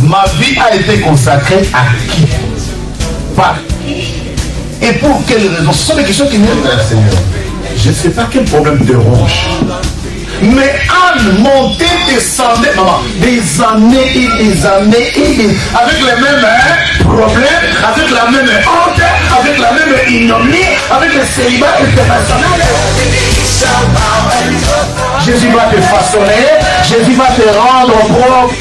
Ma vie a été consacrée à qui? Par qui? Et pour quelles raisons? Ce sont des questions qui viennent vers le Seigneur. Je ne sais pas quel problème te ronge. Mais Anne montait, descendait, maman, des années et des années et des... avec les mêmes problèmes, avec la même honte, avec la même ignominie, avec le célibat international. Jésus va te façonner, Jésus va te rendre propre.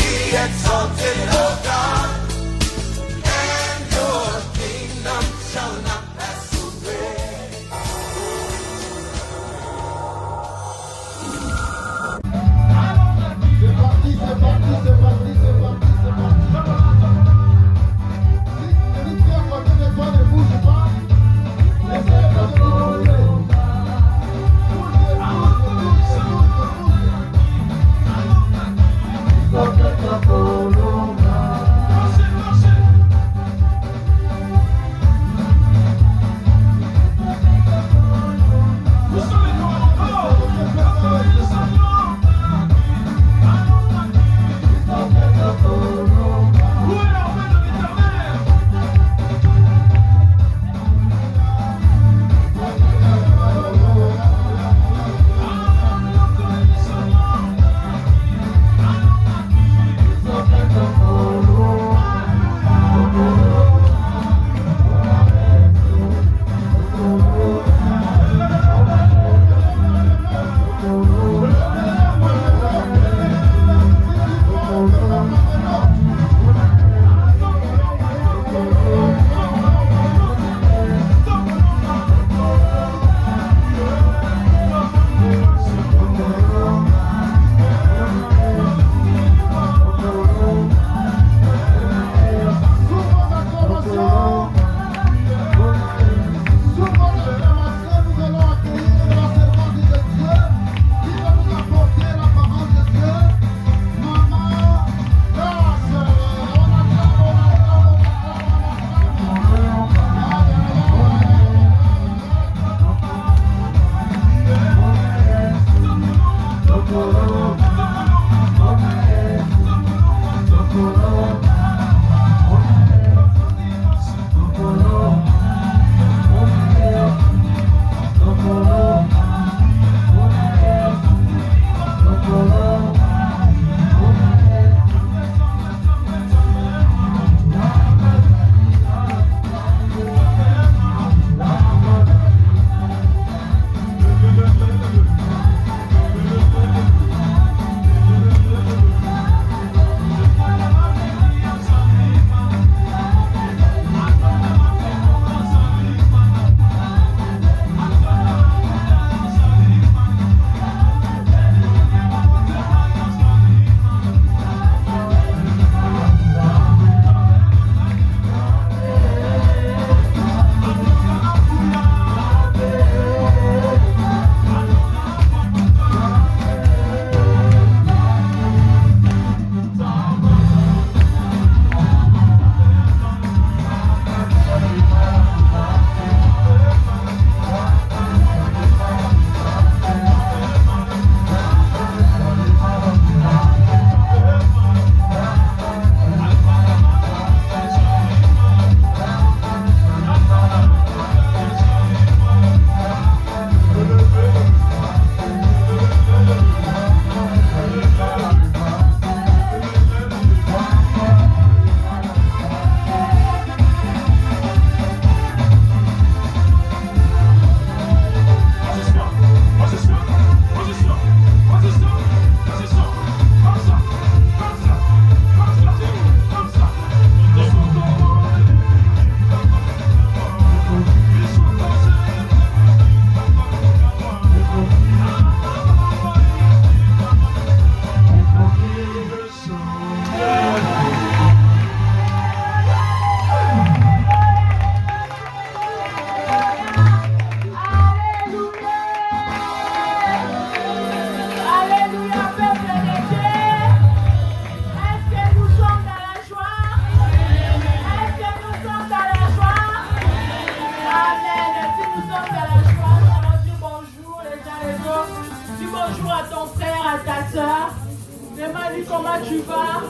chérie, comment tu vas?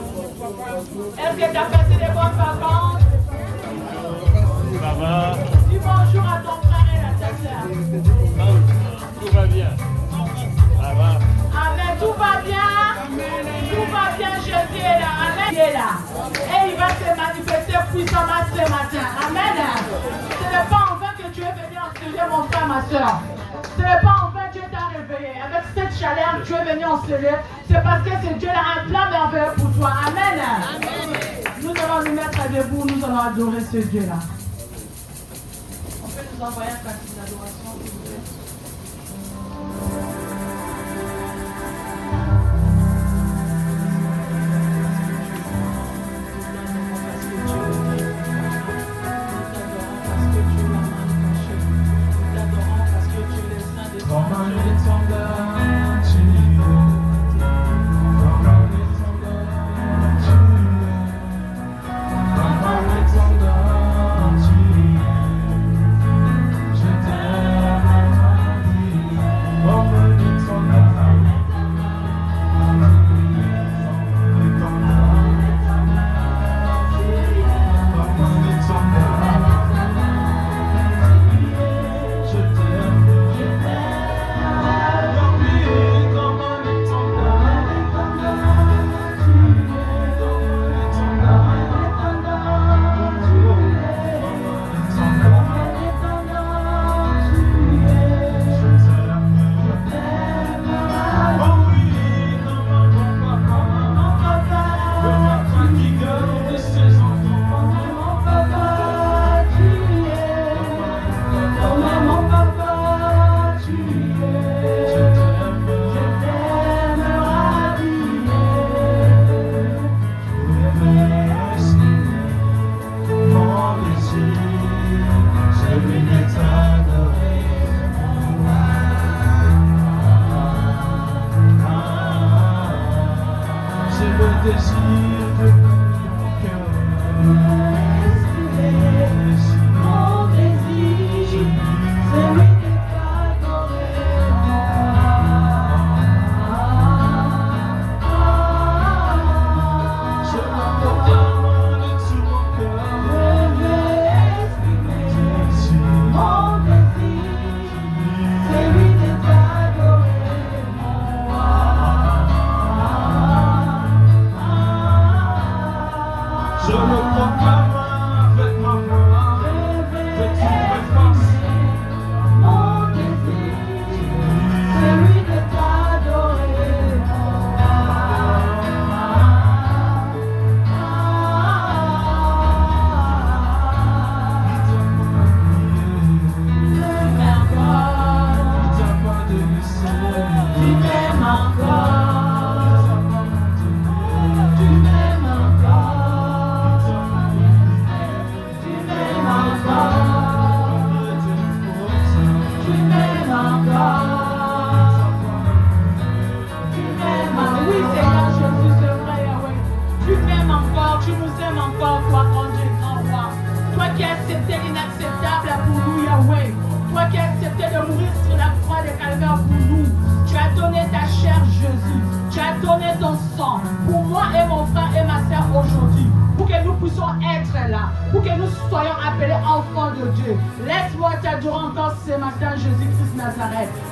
Est-ce que tu as passé des bonnes vacances? Ça va? Dis bonjour à ton frère et à ta soeur. Tout va bien. Ça va? Amen, tout va bien. Tout va bien, Jésus est là. Amen. Il est là. Et il va se manifester puissamment ce matin. Amen. Ce n'est pas en vain que tu es venu enseigner, mon frère, ma soeur. Ce n'est pas en vain que Dieu t'a réveillé. Avec cette chaleur, tu es venu enseigner. C'est parce que c'est Dieu a un plan merveilleux pour toi. Amen. Nous allons nous mettre debout. Nous allons adorer ce Dieu-là. On peut nous envoyer un cantique d'adoration, s'il vous plaît.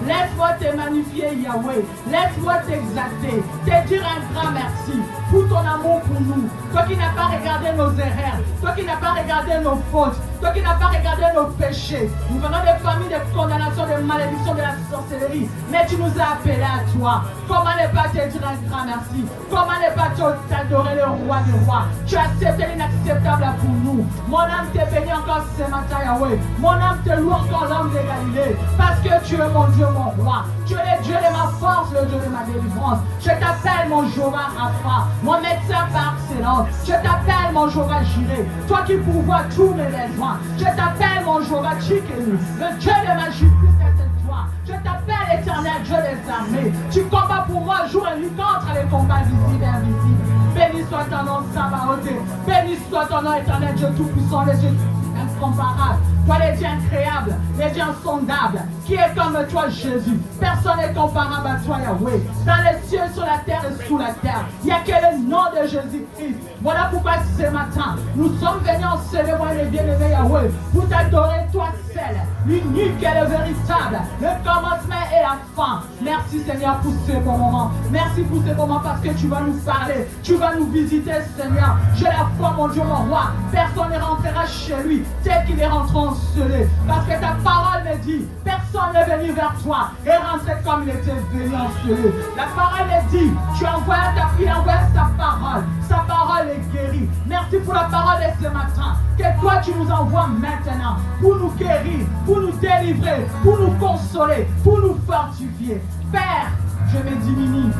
Laisse-moi te magnifier, Yahweh. Laisse-moi t'exalter, te dire un grand merci pour ton amour pour nous. Toi qui n'as pas regardé nos erreurs, toi qui n'as pas regardé nos fautes, toi qui n'as pas regardé nos péchés. Nous venons des familles de condamnation, de malédiction, de la sorcellerie. Mais tu nous as appelés à toi. Comment ne pas te dire un grand merci? Comment ne pas t'adorer le roi des rois? Tu as accepté l'inacceptable pour nous. Mon âme te bénit encore ce matin, Yahweh. Mon âme te loue encore, l'homme de Galilée. Parce que tu es mon Dieu, mon roi. Tu es le Dieu de ma force, le Dieu de ma délivrance. Je t'appelle mon Jéhovah Rapha, mon médecin par excellence. Je t'appelle mon Jéhovah Jireh, toi qui pourvois tous mes besoins. Je t'appelle mon Jéhovah Tchikenu, le Dieu de ma justice et de toi. Je t'appelle éternel Dieu des armées. Tu combats pour moi jour et nuit contre les combats visibles et invisibles. Béni soit ton nom, Sabaoth. Béni soit ton nom, éternel Dieu tout-puissant, les yeux incomparable. Toi, les dieux incréables, les dieux insondables, qui est comme toi, Jésus. Personne n'est comparable à toi, Yahweh. Dans les cieux, sur la terre et sous la terre, il n'y a que le nom de Jésus-Christ. Voilà pourquoi ce matin, nous sommes venus en célébrer les bien-aimés, Yahweh, pour t'adorer, toi seul, l'unique et le véritable, le commencement et la fin. Merci, Seigneur, pour ce bon moment. Merci pour ce moment parce que tu vas nous parler, tu vas nous visiter, Seigneur. J'ai la foi, mon Dieu, mon roi. Personne ne rentrera chez lui tel qu'il est rentré en celui. Parce que ta parole me dit, personne n'est venu vers toi et rentrer comme il était venu en celui. La parole me dit, il envoie sa parole. Sa parole est guérie. Merci pour la parole de ce matin. Que toi, tu nous envoies maintenant pour nous guérir, pour nous délivrer, pour nous consoler, pour nous fortifier. Père, je me diminue.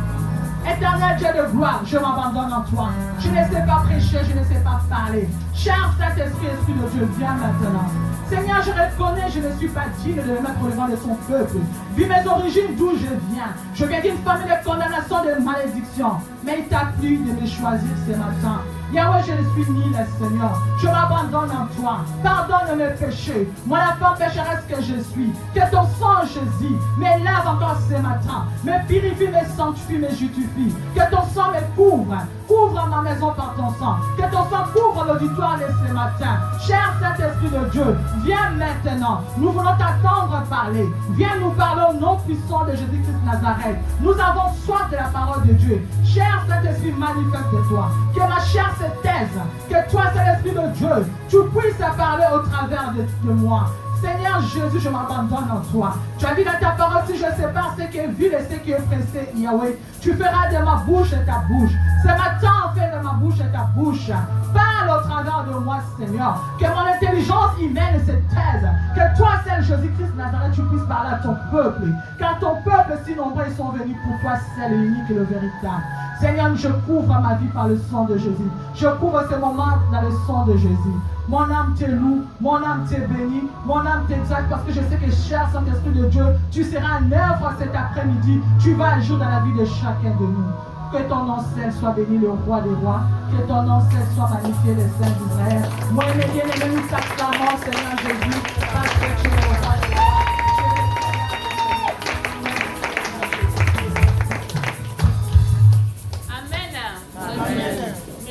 Éternel Dieu de gloire, je m'abandonne en toi. Je ne sais pas prêcher, je ne sais pas parler. Cher Saint-Esprit, Esprit de Dieu, viens maintenant. Seigneur, je reconnais, je ne suis pas digne de me mettre au devant de son peuple. Vu mes origines, d'où je viens d'une famille de condamnation, de malédiction. Mais il t'a plu de me choisir ce matin. Yahweh, je ne suis nul, Seigneur. Je m'abandonne en toi. Pardonne mes péchés. Moi, la femme pécheresse que je suis. Que ton sang, Jésus, me lave encore ce matin. Me purifie, me sanctifie, me justifie. Que ton sang me couvre. Couvre ma maison par ton sang. Que ton sang couvre l'auditoire de ce matin. Cher Saint-Esprit de Dieu, viens maintenant. Nous voulons t'attendre parler. Viens nous parler au nom puissant de Jésus-Christ Nazareth. Nous avons soif de la parole de Dieu. Cher Saint-Esprit, manifeste-toi. Que ma chair se taise. Que toi, Saint-Esprit de Dieu, tu puisses parler au travers de moi. Seigneur Jésus, je m'abandonne en toi. Tu as dit dans ta parole, si je sépare ce qui est vil et ce qui est pressé, Yahweh, tu feras de ma bouche ta bouche. Ce matin, fais de ma bouche ta bouche. Parle au travers de moi, Seigneur. Que mon intelligence humaine se taise. Que toi, seul Jésus-Christ Nazareth, tu puisses parler à ton peuple. Car ton peuple, si nombreux, ils sont venus pour toi, seul et unique et le véritable. Seigneur, je couvre ma vie par le sang de Jésus. Je couvre ce moment dans le sang de Jésus. Mon âme te loue, mon âme te bénit, mon âme t'exalte parce que je sais que, cher Saint-Esprit de Dieu, tu seras en œuvre cet après-midi. Tu vas agir dans la vie de chacun de nous. Que ton nom seul soit béni, le roi des rois. Que ton nom seul soit magnifié, les saints d'Israël. Moi et mes bien-aimés, nous t'acclamons, Seigneur Jésus, parce que tu es le roi des rois.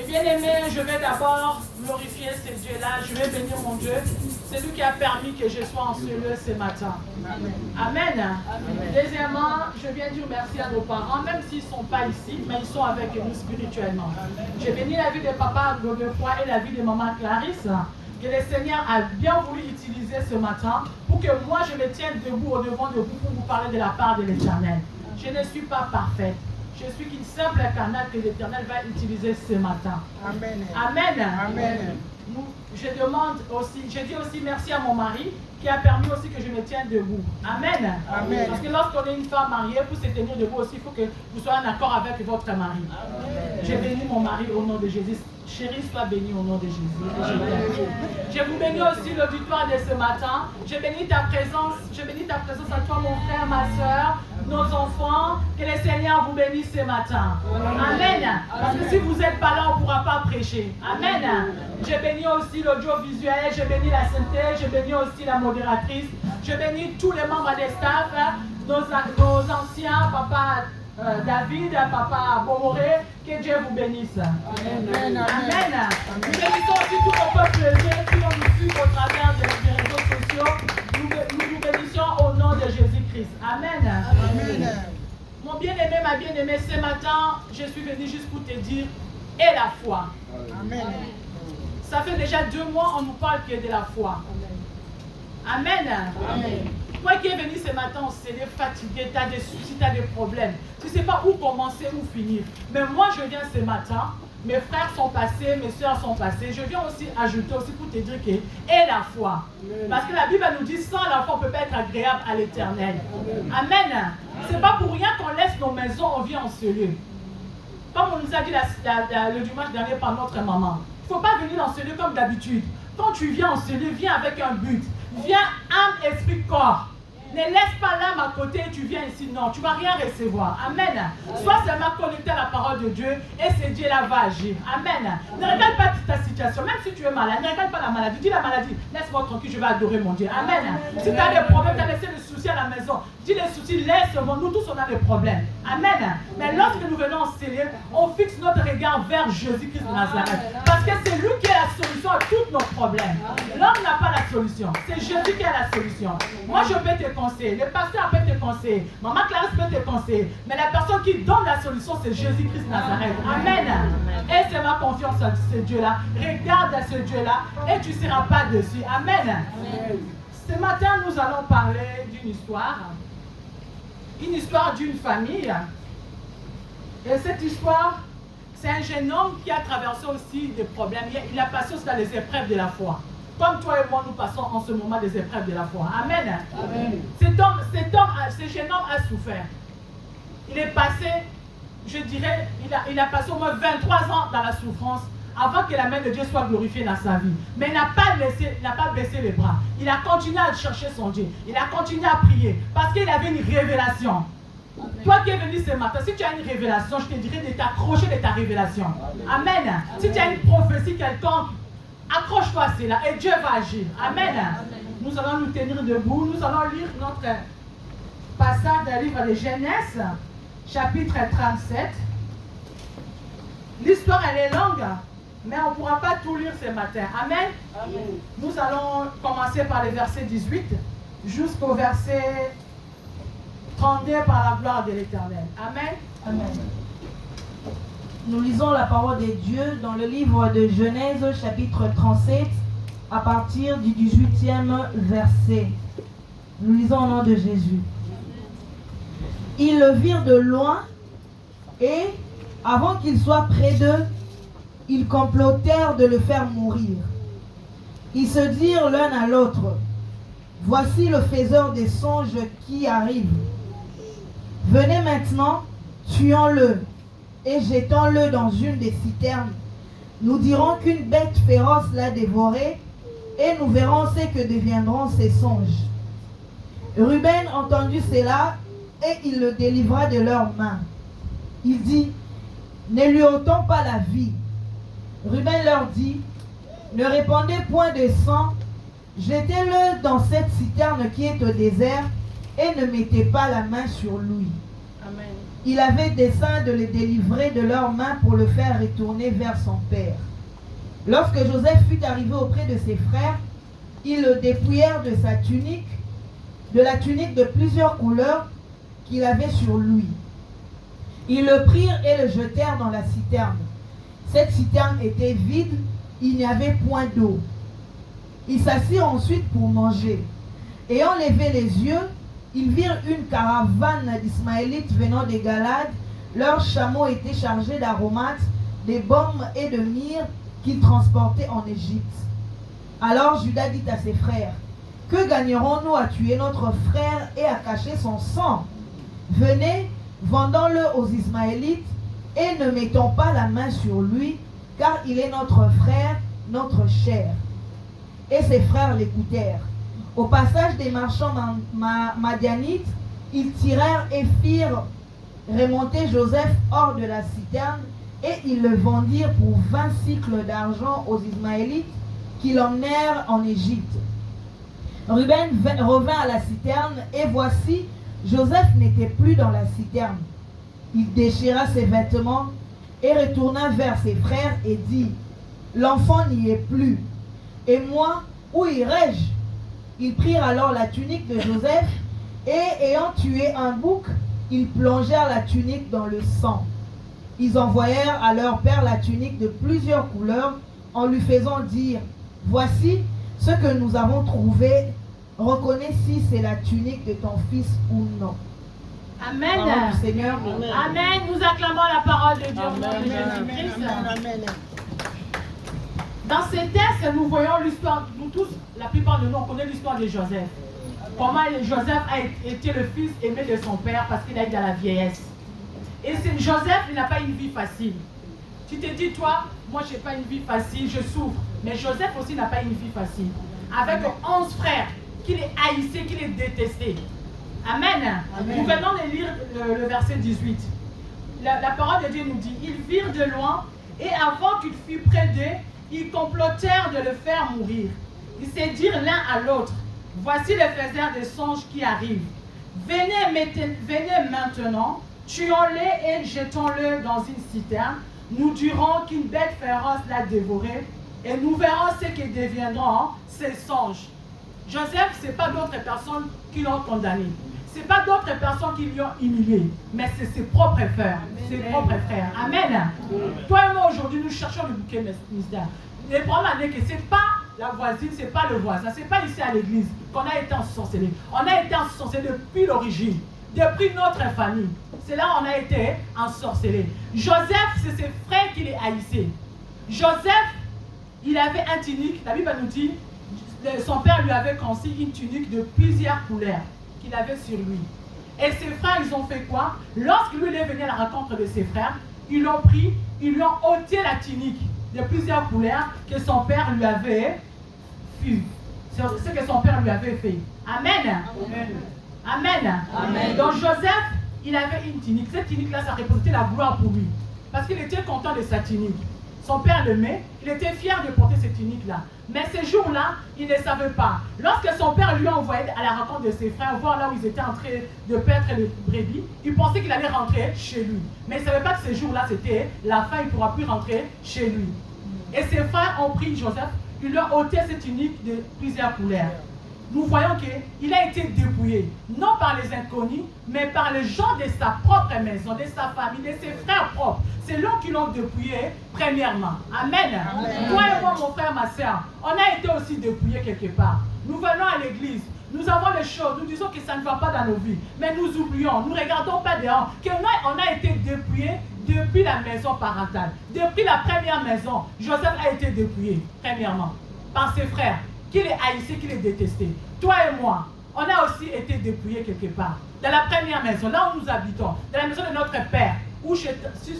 Bien-aimé, je vais d'abord glorifier ce Dieu-là. Je vais bénir mon Dieu. C'est lui qui a permis que je sois en ce lieu ce matin. Amen. Amen. Deuxièmement, je viens dire merci à nos parents, même s'ils ne sont pas ici, mais ils sont avec nous spirituellement. J'ai béni la vie de papa Godefroy et la vie de maman Clarisse, que le Seigneur a bien voulu utiliser ce matin pour que moi je me tienne debout au devant de vous pour vous parler de la part de l'Éternel. Je ne suis pas parfaite. Je suis qu'une simple canal que l'Éternel va utiliser ce matin. Amen. Amen. Amen. Je demande aussi, je dis aussi merci à mon mari qui a permis aussi que je me tienne debout. Amen. Amen. Parce que lorsqu'on est une femme mariée, pour se tenir debout aussi, il faut que vous soyez en accord avec votre mari. J'ai béni mon mari au nom de Jésus. Chérie, sois bénie au nom de Jésus. Je vous bénis aussi l'auditoire de ce matin. Je bénis ta présence. Je bénis ta présence à toi, mon frère, ma soeur, nos enfants. Que le Seigneur vous bénisse ce matin. Amen. Parce que si vous n'êtes pas là, on ne pourra pas prêcher. Amen. Je bénis aussi l'audiovisuel. Je bénis la santé. Je bénis aussi la modératrice. Je bénis tous les membres des staff, nos anciens, papa David, papa Bomoré, que Dieu vous bénisse. Amen. Amen. Nous bénissons aussi tout le peuple qui vont nous suivre au travers des réseaux sociaux. Nous vous bénissons au nom de Jésus-Christ. Amen. Amen. Mon bien-aimé, ma bien-aimée, ce matin, je suis venu juste pour te dire, et la foi. Amen. Ça fait déjà 2 mois, on nous parle que de la foi. Amen. Amen. Toi qui es venu ce matin, on s'est fatigué, tu as des soucis, tu as des problèmes. Tu ne sais pas où commencer, où finir. Mais moi, je viens ce matin, mes frères sont passés, mes soeurs sont passées. Je viens aussi ajouter aussi pour te dire que et la foi. Parce que la Bible nous dit, sans la foi, on ne peut pas être agréable à l'Éternel. Amen. Ce n'est pas pour rien qu'on laisse nos maisons, on vient en ce lieu. Comme on nous a dit le dimanche dernier par notre maman. Il ne faut pas venir dans ce lieu comme d'habitude. Quand tu viens en ce lieu, viens avec un but. Viens âme, esprit, corps. Ne laisse pas l'âme à côté et tu viens ici. Non, tu ne vas rien recevoir. Amen. Sois seulement connecté à la parole de Dieu et ce Dieu-là va agir. Amen. Ne regarde pas ta situation. Même si tu es malade, ne regarde pas la maladie. Dis la maladie, laisse-moi tranquille, je vais adorer mon Dieu. Amen. Si tu as des problèmes, tu as laissé des soucis à la maison. Dis les soucis, laisse-moi. Nous tous, on a des problèmes. Amen. Mais lorsque nous venons en Seigneur, on fixe notre regard vers Jésus-Christ de Nazareth. Parce que c'est lui qui a la solution à tous nos problèmes. L'homme n'a pas la solution. C'est Jésus qui a la solution. Moi, je peux te conseiller. Le pasteur peut te conseiller. Maman Clarisse peut te conseiller. Mais la personne qui donne la solution, c'est Jésus-Christ de Nazareth. Amen. Et c'est ma confiance à ce Dieu-là. Regarde à ce Dieu-là et tu ne seras pas dessus. Amen. Ce matin, nous allons parler d'une histoire. Une histoire d'une famille. Et cette histoire, c'est un jeune homme qui a traversé aussi des problèmes. Il a passé aussi dans les épreuves de la foi. Comme toi et moi, nous passons en ce moment des épreuves de la foi. Amen. Amen. Ce jeune homme a souffert. Il est passé, je dirais, il a passé au moins 23 ans dans la souffrance avant que la main de Dieu soit glorifiée dans sa vie. Mais il n'a pas baissé les bras. Il a continué à chercher son Dieu. Il a continué à prier parce qu'il avait une révélation. Amen. Toi qui es venu ce matin, si tu as une révélation, je te dirais de t'accrocher de ta révélation. Amen. Amen. Si tu as une prophétie quelconque, accroche-toi à cela et Dieu va agir. Amen. Amen. Nous allons nous tenir debout. Nous allons lire notre passage d'un livre de Genèse, chapitre 37. L'histoire, elle est longue, mais on ne pourra pas tout lire ce matin. Amen. Amen. Nous allons commencer par le verset 18 jusqu'au verset 32 par la gloire de l'Éternel. Amen. Amen. Nous lisons la parole de Dieu dans le livre de Genèse, chapitre 37, à partir du 18e verset. Nous lisons au nom de Jésus. Ils le virent de loin et, avant qu'il soit près d'eux, ils complotèrent de le faire mourir. Ils se dirent l'un à l'autre, « Voici le faiseur des songes qui arrive. Venez maintenant, tuons-le et jetons-le dans une des citernes. Nous dirons qu'une bête féroce l'a dévoré et nous verrons ce que deviendront ses songes. » Ruben entendit cela et il le délivra de leurs mains. Il dit, « Ne lui ôtons pas la vie. » Ruben leur dit, « Ne répandez point de sang, jetez-le dans cette citerne qui est au désert et ne mettez pas la main sur lui. » Amen. Il avait dessein de le délivrer de leurs mains pour le faire retourner vers son père. Lorsque Joseph fut arrivé auprès de ses frères, ils le dépouillèrent de sa tunique, de la tunique de plusieurs couleurs qu'il avait sur lui. Ils le prirent et le jetèrent dans la citerne. Cette citerne était vide, il n'y avait point d'eau. Ils s'assirent ensuite pour manger. Ayant levé les yeux, ils virent une caravane d'Ismaélites venant des Galades. Leurs chameaux étaient chargés d'aromates, de baumes et de myrrhe qu'ils transportaient en Égypte. Alors Judas dit à ses frères, « Que gagnerons-nous à tuer notre frère et à cacher son sang? Venez, vendons-le aux Ismaélites et ne mettons pas la main sur lui, car il est notre frère, notre chair. » Et ses frères l'écoutèrent. Au passage des marchands madianites, ils tirèrent et firent remonter Joseph hors de la citerne et ils le vendirent pour 20 cycles d'argent aux Ismaélites qui l'emmenèrent en Égypte. Ruben revint à la citerne et voici, Joseph n'était plus dans la citerne. Il déchira ses vêtements et retourna vers ses frères et dit, « L'enfant n'y est plus. Et moi, où irai-je » Ils prirent alors la tunique de Joseph et, ayant tué un bouc, ils plongèrent la tunique dans le sang. Ils envoyèrent à leur père la tunique de plusieurs couleurs en lui faisant dire, « Voici ce que nous avons trouvé. Reconnais si c'est la tunique de ton fils ou non. » Amen. Parole du Seigneur. Amen. Amen. Nous acclamons la parole de Dieu au nom de Jésus-Christ. Amen. Dans ces textes, nous voyons l'histoire, nous tous, la plupart de nous, on connaît l'histoire de Joseph. Comment Joseph a été le fils aimé de son père parce qu'il a été dans la vieillesse. Et Joseph, il n'a pas une vie facile. Tu te dis, toi, moi je n'ai pas une vie facile, je souffre. Mais Joseph aussi n'a pas une vie facile. Avec 11 frères, qu'il est haïssé, qu'il est détesté. Amen. Nous venons de lire le verset 18. La parole de Dieu nous dit, ils virent de loin et avant qu'il fût près d'eux, ils complotèrent de le faire mourir. Ils se dirent l'un à l'autre, voici le faiseur des songes qui arrive. Venez maintenant, tuons-les et jetons-le dans une citerne. Nous dirons qu'une bête féroce l'a dévoré et nous verrons ce que deviendront ces songes. Joseph, ce n'est pas d'autres personnes qui l'ont condamné. Ce n'est pas d'autres personnes qui l'ont humilié, mais c'est ses propres frères. Ses propres frères. Amen. Toi et moi, aujourd'hui, nous cherchons le bouquet mystère. Le problème est que ce n'est pas la voisine, ce n'est pas le voisin, ce n'est pas ici à l'église qu'on a été ensorcelé. On a été ensorcelé depuis l'origine, depuis notre famille. C'est là où on a été ensorcelé. Joseph, c'est ses frères qui les haïssaient. Joseph, il avait un tunique, la Bible nous dit, son père lui avait conçu une tunique de plusieurs couleurs qu'il avait sur lui. Et ses frères, ils ont fait quoi? Lorsque lui est venu à la rencontre de ses frères, ils l'ont pris, ils lui ont ôté la tunique de plusieurs couleurs que son père lui avait fait. C'est ce que son père lui avait fait. Amen. Amen. Amen. Donc Joseph, il avait une tunique. Cette tunique-là, ça représentait la gloire pour lui. Parce qu'il était content de sa tunique. Son père l'aimait, il était fier de porter cette tunique-là. Mais ce jour-là, il ne savait pas. Lorsque son père lui a envoyé à la rencontre de ses frères, voir là où ils étaient en train de paître les brebis, il pensait qu'il allait rentrer chez lui. Mais il ne savait pas que ce jour-là, c'était la fin, il ne pourra plus rentrer chez lui. Et ses frères ont pris Joseph, ils lui ont ôté cette tunique de plusieurs couleurs. Nous voyons qu'il a été dépouillé, non par les inconnus, mais par les gens de sa propre maison, de sa famille, de ses frères propres. C'est l'homme qui l'ont dépouillé premièrement. Amen. Amen. Toi et moi, mon frère, ma soeur, on a été aussi dépouillés quelque part. Nous venons à l'église, nous avons les choses, nous disons que ça ne va pas dans nos vies, mais nous oublions, nous ne regardons pas dehors, que nous, on a été dépouillés depuis la maison parentale. Depuis la première maison, Joseph a été dépouillé, premièrement, par ses frères, qui les haïssaient, qui les détestaient. Toi et moi, on a aussi été dépouillés quelque part. Dans la première maison, là où nous habitons, dans la maison de notre père, ou si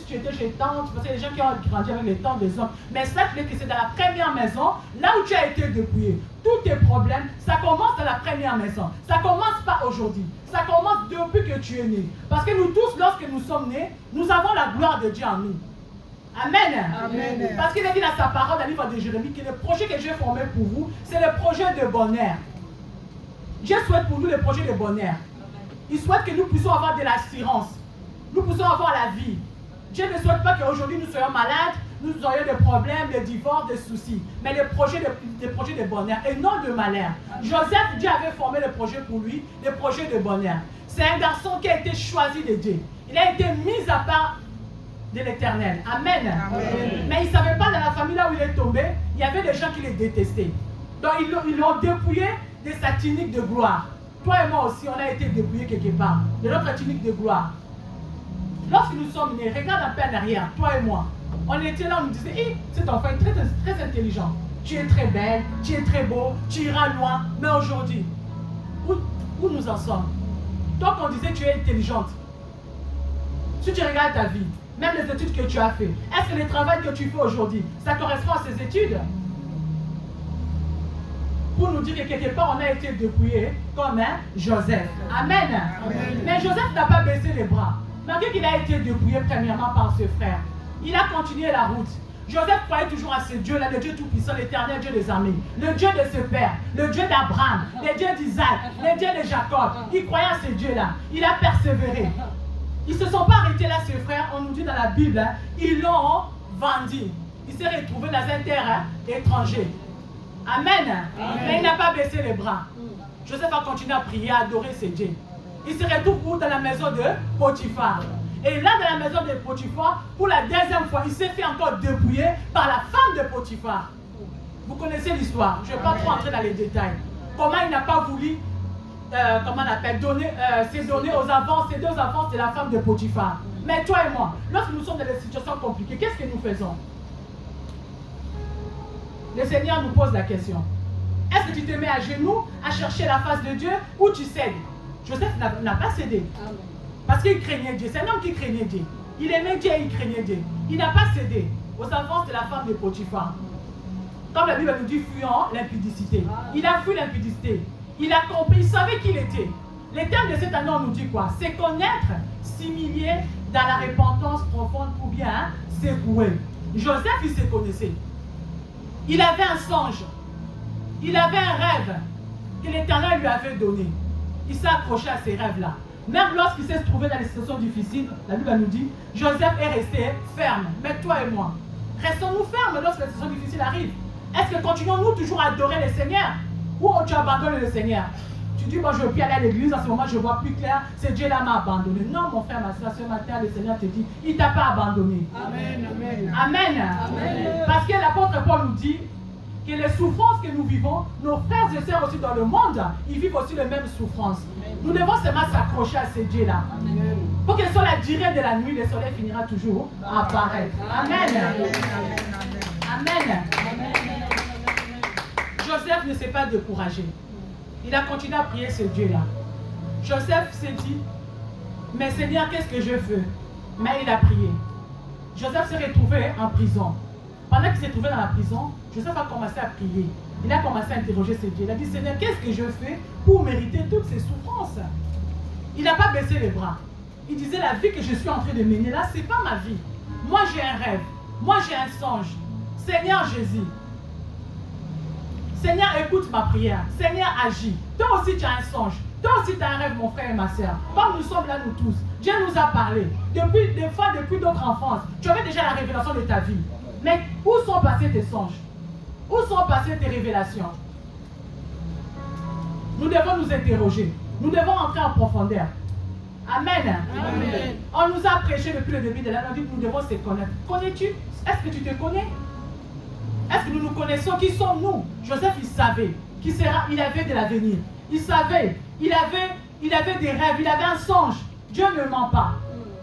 tu étais chez tante, parce qu'il y a des gens qui ont grandi avec les tantes des hommes, mais sache-le que c'est dans la première maison, là où tu as été dépouillé. Tous tes problèmes, ça commence dans la première maison. Ça ne commence pas aujourd'hui. Ça commence depuis que tu es né. Parce que nous tous, lorsque nous sommes nés, nous avons la gloire de Dieu en nous. Amen. Amen. Parce qu'il a dit dans sa parole, dans le livre de Jérémie, que le projet que j'ai formé pour vous, c'est le projet de bonheur. Dieu souhaite pour nous le projet de bonheur. Il souhaite que nous puissions avoir de l'assurance. Nous puissions avoir la vie. Dieu ne souhaite pas qu'aujourd'hui nous soyons malades, nous ayons des problèmes, des divorces, des soucis. Mais le projet de bonheur et non de malheur. Joseph, Dieu avait formé le projet pour lui, le projet de bonheur. C'est un garçon qui a été choisi de Dieu. Il a été mis à part de l'Éternel. Amen. Amen. Mais il ne savait pas dans la famille là où il est tombé, il y avait des gens qui le détestaient. Donc ils l'ont dépouillé de sa tunique de gloire. Toi et moi aussi, on a été dépouillés quelque part de notre tunique de gloire. Lorsque nous sommes nés, regarde un peu en arrière, toi et moi. On était là, on nous disait, hey, cet enfant est très, très intelligent. Tu es très belle, tu es très beau, tu iras loin. Mais aujourd'hui, où nous en sommes? Toi qu'on disait tu es intelligente, si tu regardes ta vie, même les études que tu as fait, est-ce que le travail que tu fais aujourd'hui, ça correspond à ces études? Pour nous dire que quelque part on a été dépouillé comme un Joseph. Amen. Amen. Mais Joseph n'a pas baissé les bras. Malgré qu'il a été dépouillé premièrement par ses frères, il a continué la route. Joseph croyait toujours à ce Dieu-là, le Dieu Tout-Puissant, l'Éternel Dieu des armées, le Dieu de ses pères, le Dieu d'Abraham, le Dieu d'Isaac, le Dieu de Jacob. Il croyait à ce Dieu-là. Il a persévéré. Ils ne se sont pas arrêtés là, ses frères, on nous dit dans la Bible, hein, ils l'ont vendu. Il s'est retrouvé dans un terrain étranger. Amen. Amen. Mais il n'a pas baissé les bras. Joseph a continué à prier, à adorer ses dieux. Il se retrouve dans la maison de Potiphar. Et là, dans la maison de Potiphar, pour la deuxième fois, il s'est fait encore dépouiller par la femme de Potiphar. Vous connaissez l'histoire. Je ne vais pas trop entrer dans les détails. Comment il n'a pas voulu, comment on appelle, se donner aux enfants, ces deux enfants, c'est la femme de Potiphar. Mais toi et moi, lorsque nous sommes dans des situations compliquées, qu'est-ce que nous faisons? Le Seigneur nous pose la question. Est-ce que tu te mets à genoux à chercher la face de Dieu ou tu cèdes? Joseph n'a pas cédé. Parce qu'il craignait Dieu. C'est un homme qui craignait Dieu. Il aimait Dieu et il craignait Dieu. Il n'a pas cédé aux avances de la femme de Potiphar. Comme la Bible nous dit, fuyant l'impudicité. Il a fui l'impudicité. Il a compris, il savait qui il était. Les termes de cette année, on nous dit quoi? C'est connaître, s'humilier dans la repentance profonde ou bien s'écouer. Joseph, il se connaissait. Il avait un songe. Il avait un rêve que l'Éternel lui avait donné. Il s'est accroché à ces rêves-là. Même lorsqu'il s'est trouvé dans des situations difficiles, la Bible nous dit, Joseph est resté ferme. Mais toi et moi, restons-nous fermes lorsque les situations difficiles arrivent. Est-ce que continuons-nous toujours à adorer le Seigneur? Ou tu abandonnes le Seigneur? Tu dis, moi je ne veux plus aller à l'église, en ce moment je vois plus clair, c'est Dieu là m'a abandonné. Non mon frère, ma soeur, ce matin le Seigneur te dit, il ne t'a pas abandonné. Amen, amen. Amen. Amen. Parce que l'apôtre Paul nous dit que les souffrances que nous vivons, nos frères et sœurs aussi dans le monde, ils vivent aussi les mêmes souffrances. Nous devons seulement s'accrocher à ces dieux-là. Pour que soit la durée de la nuit, le soleil finira toujours à apparaître. Amen. Amen. Joseph ne s'est pas découragé. Il a continué à prier ce Dieu-là. Joseph s'est dit, mais Seigneur, qu'est-ce que je veux? Mais il a prié. Joseph s'est retrouvé en prison. Pendant qu'il s'est trouvé dans la prison, Joseph a commencé à prier. Il a commencé à interroger ce Dieu. Il a dit, Seigneur, qu'est-ce que je fais pour mériter toutes ces souffrances? Il n'a pas baissé les bras. Il disait, la vie que je suis en train de mener là, ce n'est pas ma vie. Moi, j'ai un rêve. Moi, j'ai un songe. Seigneur Jésus, Seigneur, écoute ma prière. Seigneur, agis. Toi aussi, tu as un songe. Toi aussi, tu as un rêve, mon frère et ma soeur. Comme nous sommes là, nous tous, Dieu nous a parlé. Depuis d'autres enfances, tu avais déjà la révélation de ta vie. Mais où sont passés tes songes? Où sont passées tes révélations? Nous devons nous interroger. Nous devons entrer en profondeur. Amen. Amen. On nous a prêché depuis le début de l'année. On dit que nous devons se connaître. Connais-tu? Est-ce que tu te connais? Est-ce que nous nous connaissons? Qui sommes-nous? Joseph, il savait il avait de l'avenir. Il savait, il avait des rêves, il avait un songe. Dieu ne ment pas.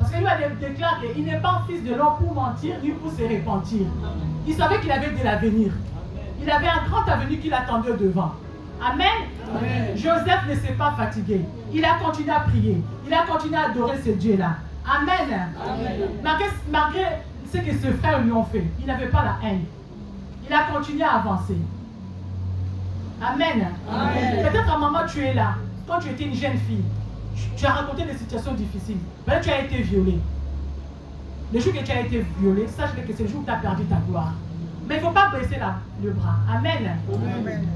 Parce qu'il lui a déclaré qu'il n'est pas un fils de l'homme pour mentir, ni pour se repentir. Il savait qu'il avait de l'avenir. Il avait un grand avenir qui l'attendait devant. Amen. Amen. Joseph ne s'est pas fatigué. Il a continué à prier. Il a continué à adorer ce Dieu-là. Amen. Amen. Malgré ce que ses frères lui ont fait, il n'avait pas la haine. Il a continué à avancer. Amen. Amen. Peut-être à maman, tu es là. Quand tu étais une jeune fille, tu as rencontré des situations difficiles. Peut-être tu as été violée. Le jour que tu as été violée, sache que c'est le jour où tu as perdu ta gloire. Mais il ne faut pas baisser le bras. Amen. Amen.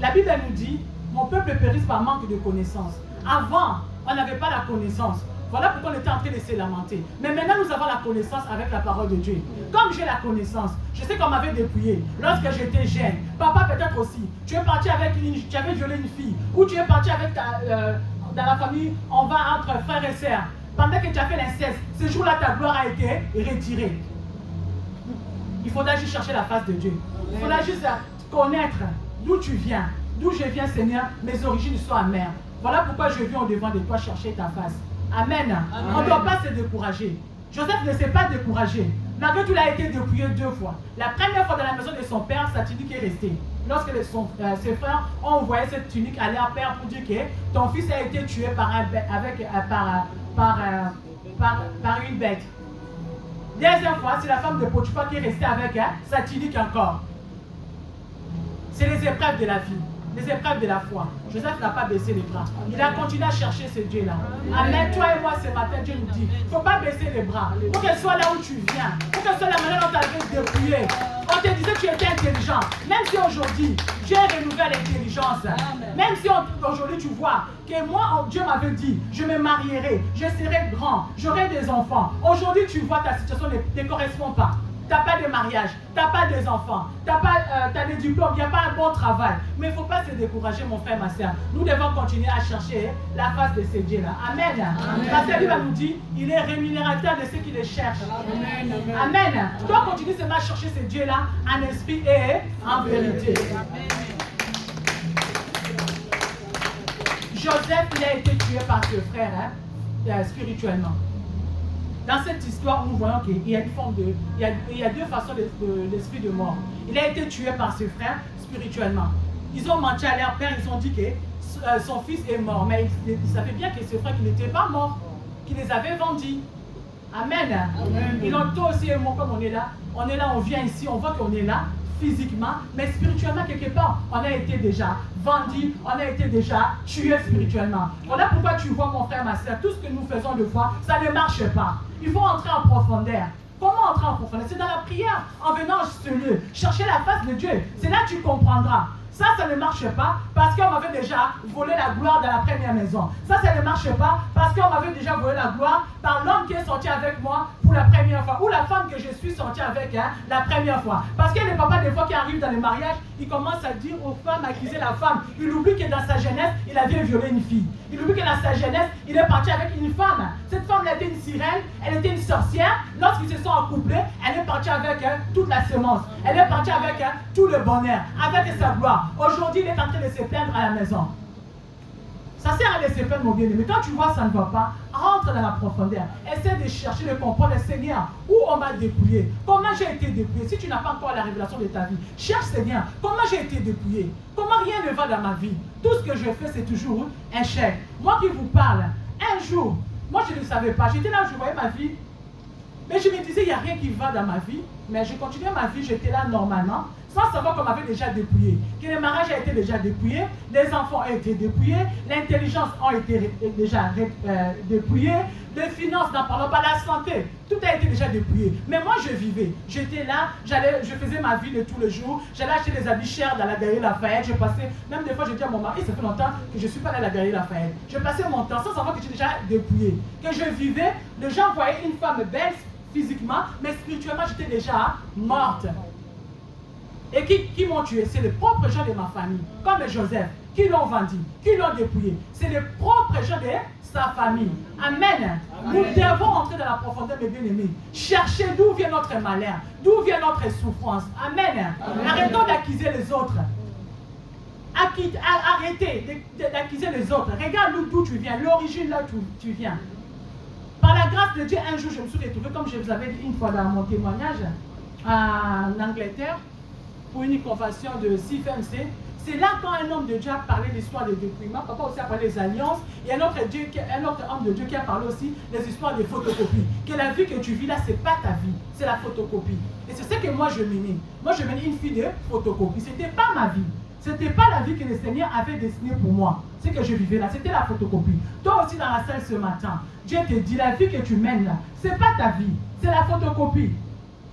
La Bible nous dit, mon peuple périsse par manque de connaissance. Avant, on n'avait pas la connaissance. Voilà pourquoi on était en train de se lamenter. Mais maintenant, nous avons la connaissance avec la parole de Dieu. Comme j'ai la connaissance, je sais qu'on m'avait dépouillé lorsque j'étais jeune. Papa peut-être aussi. Tu es parti avec tu avais violé une fille. Ou tu es parti avec dans la famille, on va entre frères et sœurs. Pendant que tu as fait l'inceste, ce jour-là, ta gloire a été retirée. Il faudra juste chercher la face de Dieu. Il faudra juste connaître d'où tu viens. D'où je viens, Seigneur, mes origines sont amères. Voilà pourquoi je viens au-devant de toi chercher ta face. Amen. Amen. On ne doit pas se décourager. Joseph ne s'est pas découragé. Malgré tout, il a été dépouillé 2 fois. La première fois dans la maison de son père, sa tunique est restée. Lorsque ses frères ont envoyé cette tunique à leur père pour dire que ton fils a été tué par une bête. Deuxième fois, c'est la femme de Potiphar qui est restée avec sa tunique encore. C'est les épreuves de la vie. Les épreuves de la foi. Joseph n'a pas baissé les bras. Il a continué à chercher ce Dieu-là. Amen. Toi et moi, ce matin, Dieu nous dit, il ne faut pas baisser les bras. Pour qu'elle soit là où tu viens. Pour qu'elle soit la manière dont tu avais dépouillé. On te disait que tu étais intelligent. Même si aujourd'hui, Dieu renouvelle l'intelligence. Même si aujourd'hui, tu vois que moi, Dieu m'avait dit, je me marierai, je serai grand, j'aurai des enfants. Aujourd'hui, tu vois, ta situation ne correspond pas. Tu n'as pas de mariage, tu n'as pas des enfants, tu as des diplômes, il n'y a pas un bon travail. Mais il ne faut pas se décourager, mon frère, ma soeur. Nous devons continuer à chercher la face de ces dieux-là. Amen. Amen. Parce que la Bible nous dit, il est rémunérateur de ceux qui les cherchent. Amen. Amen. Amen. Tu dois continuer seulement à chercher ces dieux-là en esprit et en vérité. Amen. Joseph, il a été tué par ses frères spirituellement. Dans cette histoire, nous voyons qu'il y a une forme de... Il y a 2 façons de l'esprit de mort. Il a été tué par ses frères spirituellement. Ils ont menti à leur père, ils ont dit que son fils est mort. Mais ils savaient bien que ses frères n'étaient pas morts, qu'ils les avaient vendus. Amen. Amen. Ils ont tous aussi, comme on est là, on vient ici, on voit qu'on est là, physiquement, mais spirituellement, quelque part, on a été déjà vendu, on a été déjà tué spirituellement. Voilà pourquoi tu vois, mon frère, ma soeur, tout ce que nous faisons de foi, ça ne marche pas. Il faut entrer en profondeur. Comment entrer en profondeur? C'est dans la prière, en venant sur ce lieu, chercher la face de Dieu. C'est là que tu comprendras. Ça ne marche pas parce qu'on m'avait déjà volé la gloire dans la première maison. Ça ne marche pas parce qu'on m'avait déjà volé la gloire par l'homme qui est sorti avec moi pour la première fois ou la femme que je suis sortie avec la première fois. Parce que les papas, des fois, qui arrivent dans les mariages, ils commencent à dire aux femmes, à accuser la femme. Il oublie que dans sa jeunesse, il avait violé une fille. Il oublie que dans sa jeunesse, il est parti avec une femme. Cette femme, elle était une sirène, elle était une sorcière. Lorsqu'ils se sont accouplés, elle est partie avec toute la semence. Elle est partie avec tout le bonheur, avec sa gloire. Aujourd'hui, il est en train de se plaindre à la maison. Ça sert à de se plaindre, mon bien-aimé. Quand tu vois ça ne va pas, rentre dans la profondeur. Essaie de chercher, de comprendre le Seigneur. Où on m'a dépouillé? Comment j'ai été dépouillé? Si tu n'as pas encore la révélation de ta vie, cherche Seigneur. Comment j'ai été dépouillé? Comment rien ne va dans ma vie? Tout ce que je fais, c'est toujours un chèque. Moi qui vous parle, un jour, moi je ne savais pas. J'étais là, je voyais ma vie. Mais je me disais, il n'y a rien qui va dans ma vie. Mais je continuais ma vie, j'étais là normalement. Sans savoir qu'on m'avait déjà dépouillé, que le mariage a été déjà dépouillé, les enfants ont été dépouillés, l'intelligence a été déjà dépouillée, les finances, n'en parlons pas, la santé, tout a été déjà dépouillé. Mais moi je vivais, j'étais là, je faisais ma vie de tous les jours, j'allais acheter des habits chers dans la Galerie Lafayette, je passais, même des fois je dis à mon mari, ça fait longtemps que je ne suis pas allé à la Galerie Lafayette. Je passais mon temps sans savoir que j'étais déjà dépouillé, que je vivais, les gens voyaient une femme belle physiquement, mais spirituellement j'étais déjà morte. Et qui m'ont tué? C'est les propres gens de ma famille, comme Joseph, qui l'ont vendu, qui l'ont dépouillé. C'est les propres gens de sa famille. Amen. Nous devons entrer dans la profondeur, mes bien-aimés. Chercher d'où vient notre malheur, d'où vient notre souffrance. Amen. Arrêtons d'accuser les autres. Arrêtez d'accuser les autres. Regarde d'où tu viens, l'origine là où tu viens. Par la grâce de Dieu, un jour, je me suis retrouvé, comme je vous avais dit une fois dans mon témoignage, en Angleterre, pour une convention de CFMC. C'est là quand un homme de Dieu a parlé de l'histoire de dépouillement, papa aussi a parlé des alliances, et un autre homme de Dieu qui a parlé aussi des histoires de photocopies. Que la vie que tu vis là, ce n'est pas ta vie, c'est la photocopie. Et c'est ce que moi je menais. Moi je menais une fille de photocopie. Ce n'était pas ma vie. Ce n'était pas la vie que le Seigneur avait destinée pour moi. Ce que je vivais là, c'était la photocopie. Toi aussi dans la salle ce matin, Dieu te dit, la vie que tu mènes là, ce n'est pas ta vie, c'est la photocopie.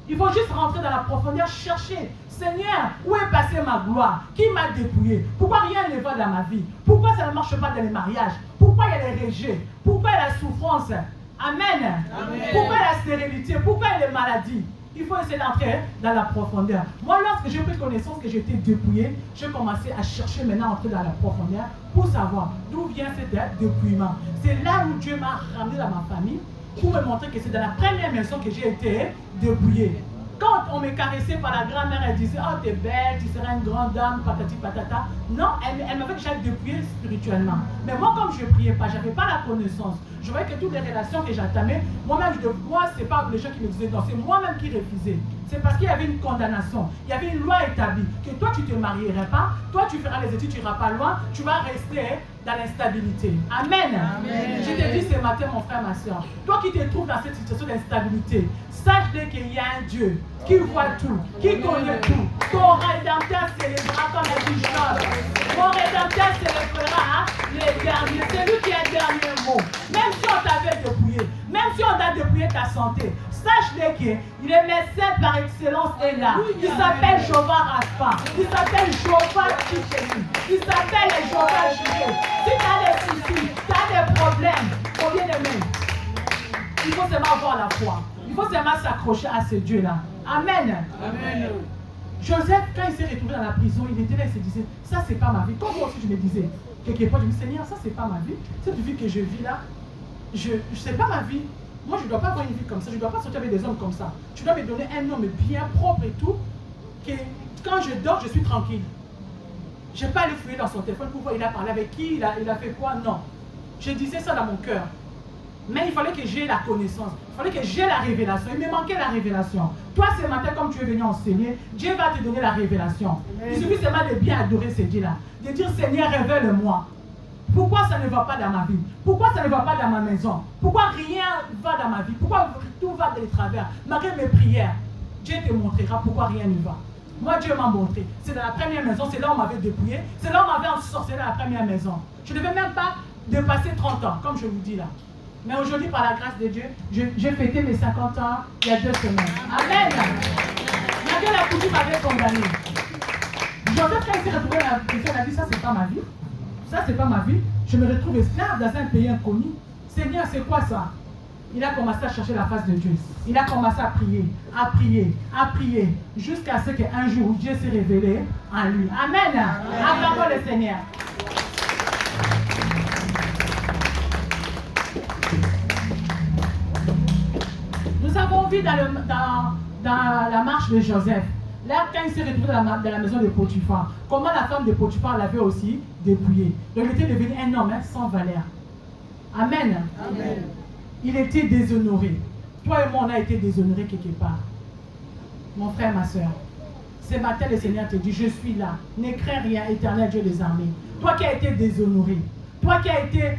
Il faut juste rentrer dans la profondeur, chercher. Seigneur, où est passée ma gloire? Qui m'a dépouillé? Pourquoi rien ne va dans ma vie? Pourquoi ça ne marche pas dans les mariages? Pourquoi il y a les rejets? Pourquoi il y a la souffrance? Amen. Amen. Pourquoi il y a la stérilité? Pourquoi il y a les maladies? Il faut essayer d'entrer dans la profondeur. Moi, lorsque j'ai pris connaissance que j'étais dépouillé, j'ai commencé à chercher maintenant à entrer dans la profondeur pour savoir d'où vient ce dépouillement. C'est là où Dieu m'a ramené dans ma famille pour me montrer que c'est dans la première maison que j'ai été dépouillé. Quand on me caressait par la grand-mère, elle disait, oh t'es belle, tu seras une grande dame, patati patata. Non, elle m'avait déjà dépouillé spirituellement. Mais moi, comme je ne priais pas, je n'avais pas la connaissance. Je voyais que toutes les relations que j'entamais, moi-même, ce n'est pas les gens qui me disaient non, c'est moi-même qui refusais. C'est parce qu'il y avait une condamnation, il y avait une loi établie, que toi tu ne te marierais pas, toi tu feras les études, tu n'iras pas loin, tu vas rester dans l'instabilité. Amen. Amen. Je te dis ce matin, mon frère, ma soeur, toi qui te trouves dans cette situation d'instabilité, sache qu'il y a un Dieu qui voit tout, qui connaît tout. Ton rédempteur célébrera comme a dit Job. Mon rédempteur célébrera les derniers. C'est lui qui a le dernier mot. Même si on t'avait dépouillé, même si on t'a dépouillé ta santé, sache-le qu'il est médecin par excellence est là. Il s'appelle Jehovah Rapha. Il s'appelle Jehovah Tsidkenu. Il s'appelle Jehovah Jireh. Si tu as des soucis, tu as des problèmes, faut bien aimer. Il faut seulement avoir la foi. Il faut seulement s'accrocher à ce Dieu-là. Amen. Amen. Joseph, quand il s'est retrouvé dans la prison, il était là, il se disait, ça c'est pas ma vie. Comme moi aussi je me disais, quelque part, je me disais, Seigneur, ça c'est pas ma vie. Cette vie que je vis là, sais pas ma vie. Moi je ne dois pas avoir une vie comme ça, je ne dois pas sortir avec des hommes comme ça. Tu dois me donner un homme bien propre et tout, que quand je dors, je suis tranquille. Je n'ai pas allé fouiller dans son téléphone pour voir il a parlé avec qui, il a fait quoi, non. Je disais ça dans mon cœur. Mais il fallait que j'ai la connaissance, il fallait que j'ai la révélation. Il me manquait la révélation. Toi, ce matin, comme tu es venu enseigner, Dieu va te donner la révélation. Il suffit seulement de bien adorer ce Dieu-là. De dire, Seigneur, révèle-moi. Pourquoi ça ne va pas dans ma vie? Pourquoi ça ne va pas dans ma maison? Pourquoi rien va dans ma vie? Pourquoi tout va de travers? Malgré mes prières, Dieu te montrera pourquoi rien ne va. Moi, Dieu m'a montré. C'est dans la première maison, c'est là où on m'avait dépouillé. C'est là où on m'avait ensorcelé dans la première maison. Je ne devais même pas dépasser 30 ans, comme je vous dis là. Mais aujourd'hui, par la grâce de Dieu, j'ai fêté mes 50 ans il y a 2 semaines. Amen. Malgré la coutume m'avait condamné. Joseph, quand il s'est retrouvé dans la prison, il a dit, ça, c'est pas ma vie. Ça, c'est pas ma vie. Je me retrouve esclave dans un pays inconnu. Seigneur, c'est quoi ça? Il a commencé à chercher la face de Dieu. Il a commencé à prier, à prier, à prier, jusqu'à ce qu'un jour, Dieu s'est révélé en lui. Amen. Acclamons le Seigneur. Nous avons vu dans la marche de Joseph, là, quand il s'est retrouvé dans la maison de Potiphar, comment la femme de Potiphar l'avait aussi dépouillé. Donc il était devenu un homme sans valeur. Amen. Amen. Il était déshonoré. Toi et moi, on a été déshonorés quelque part. Mon frère, ma soeur, ce matin, le Seigneur te dit, je suis là. Ne crains rien, éternel Dieu des armées. Toi qui as été déshonoré, toi qui as été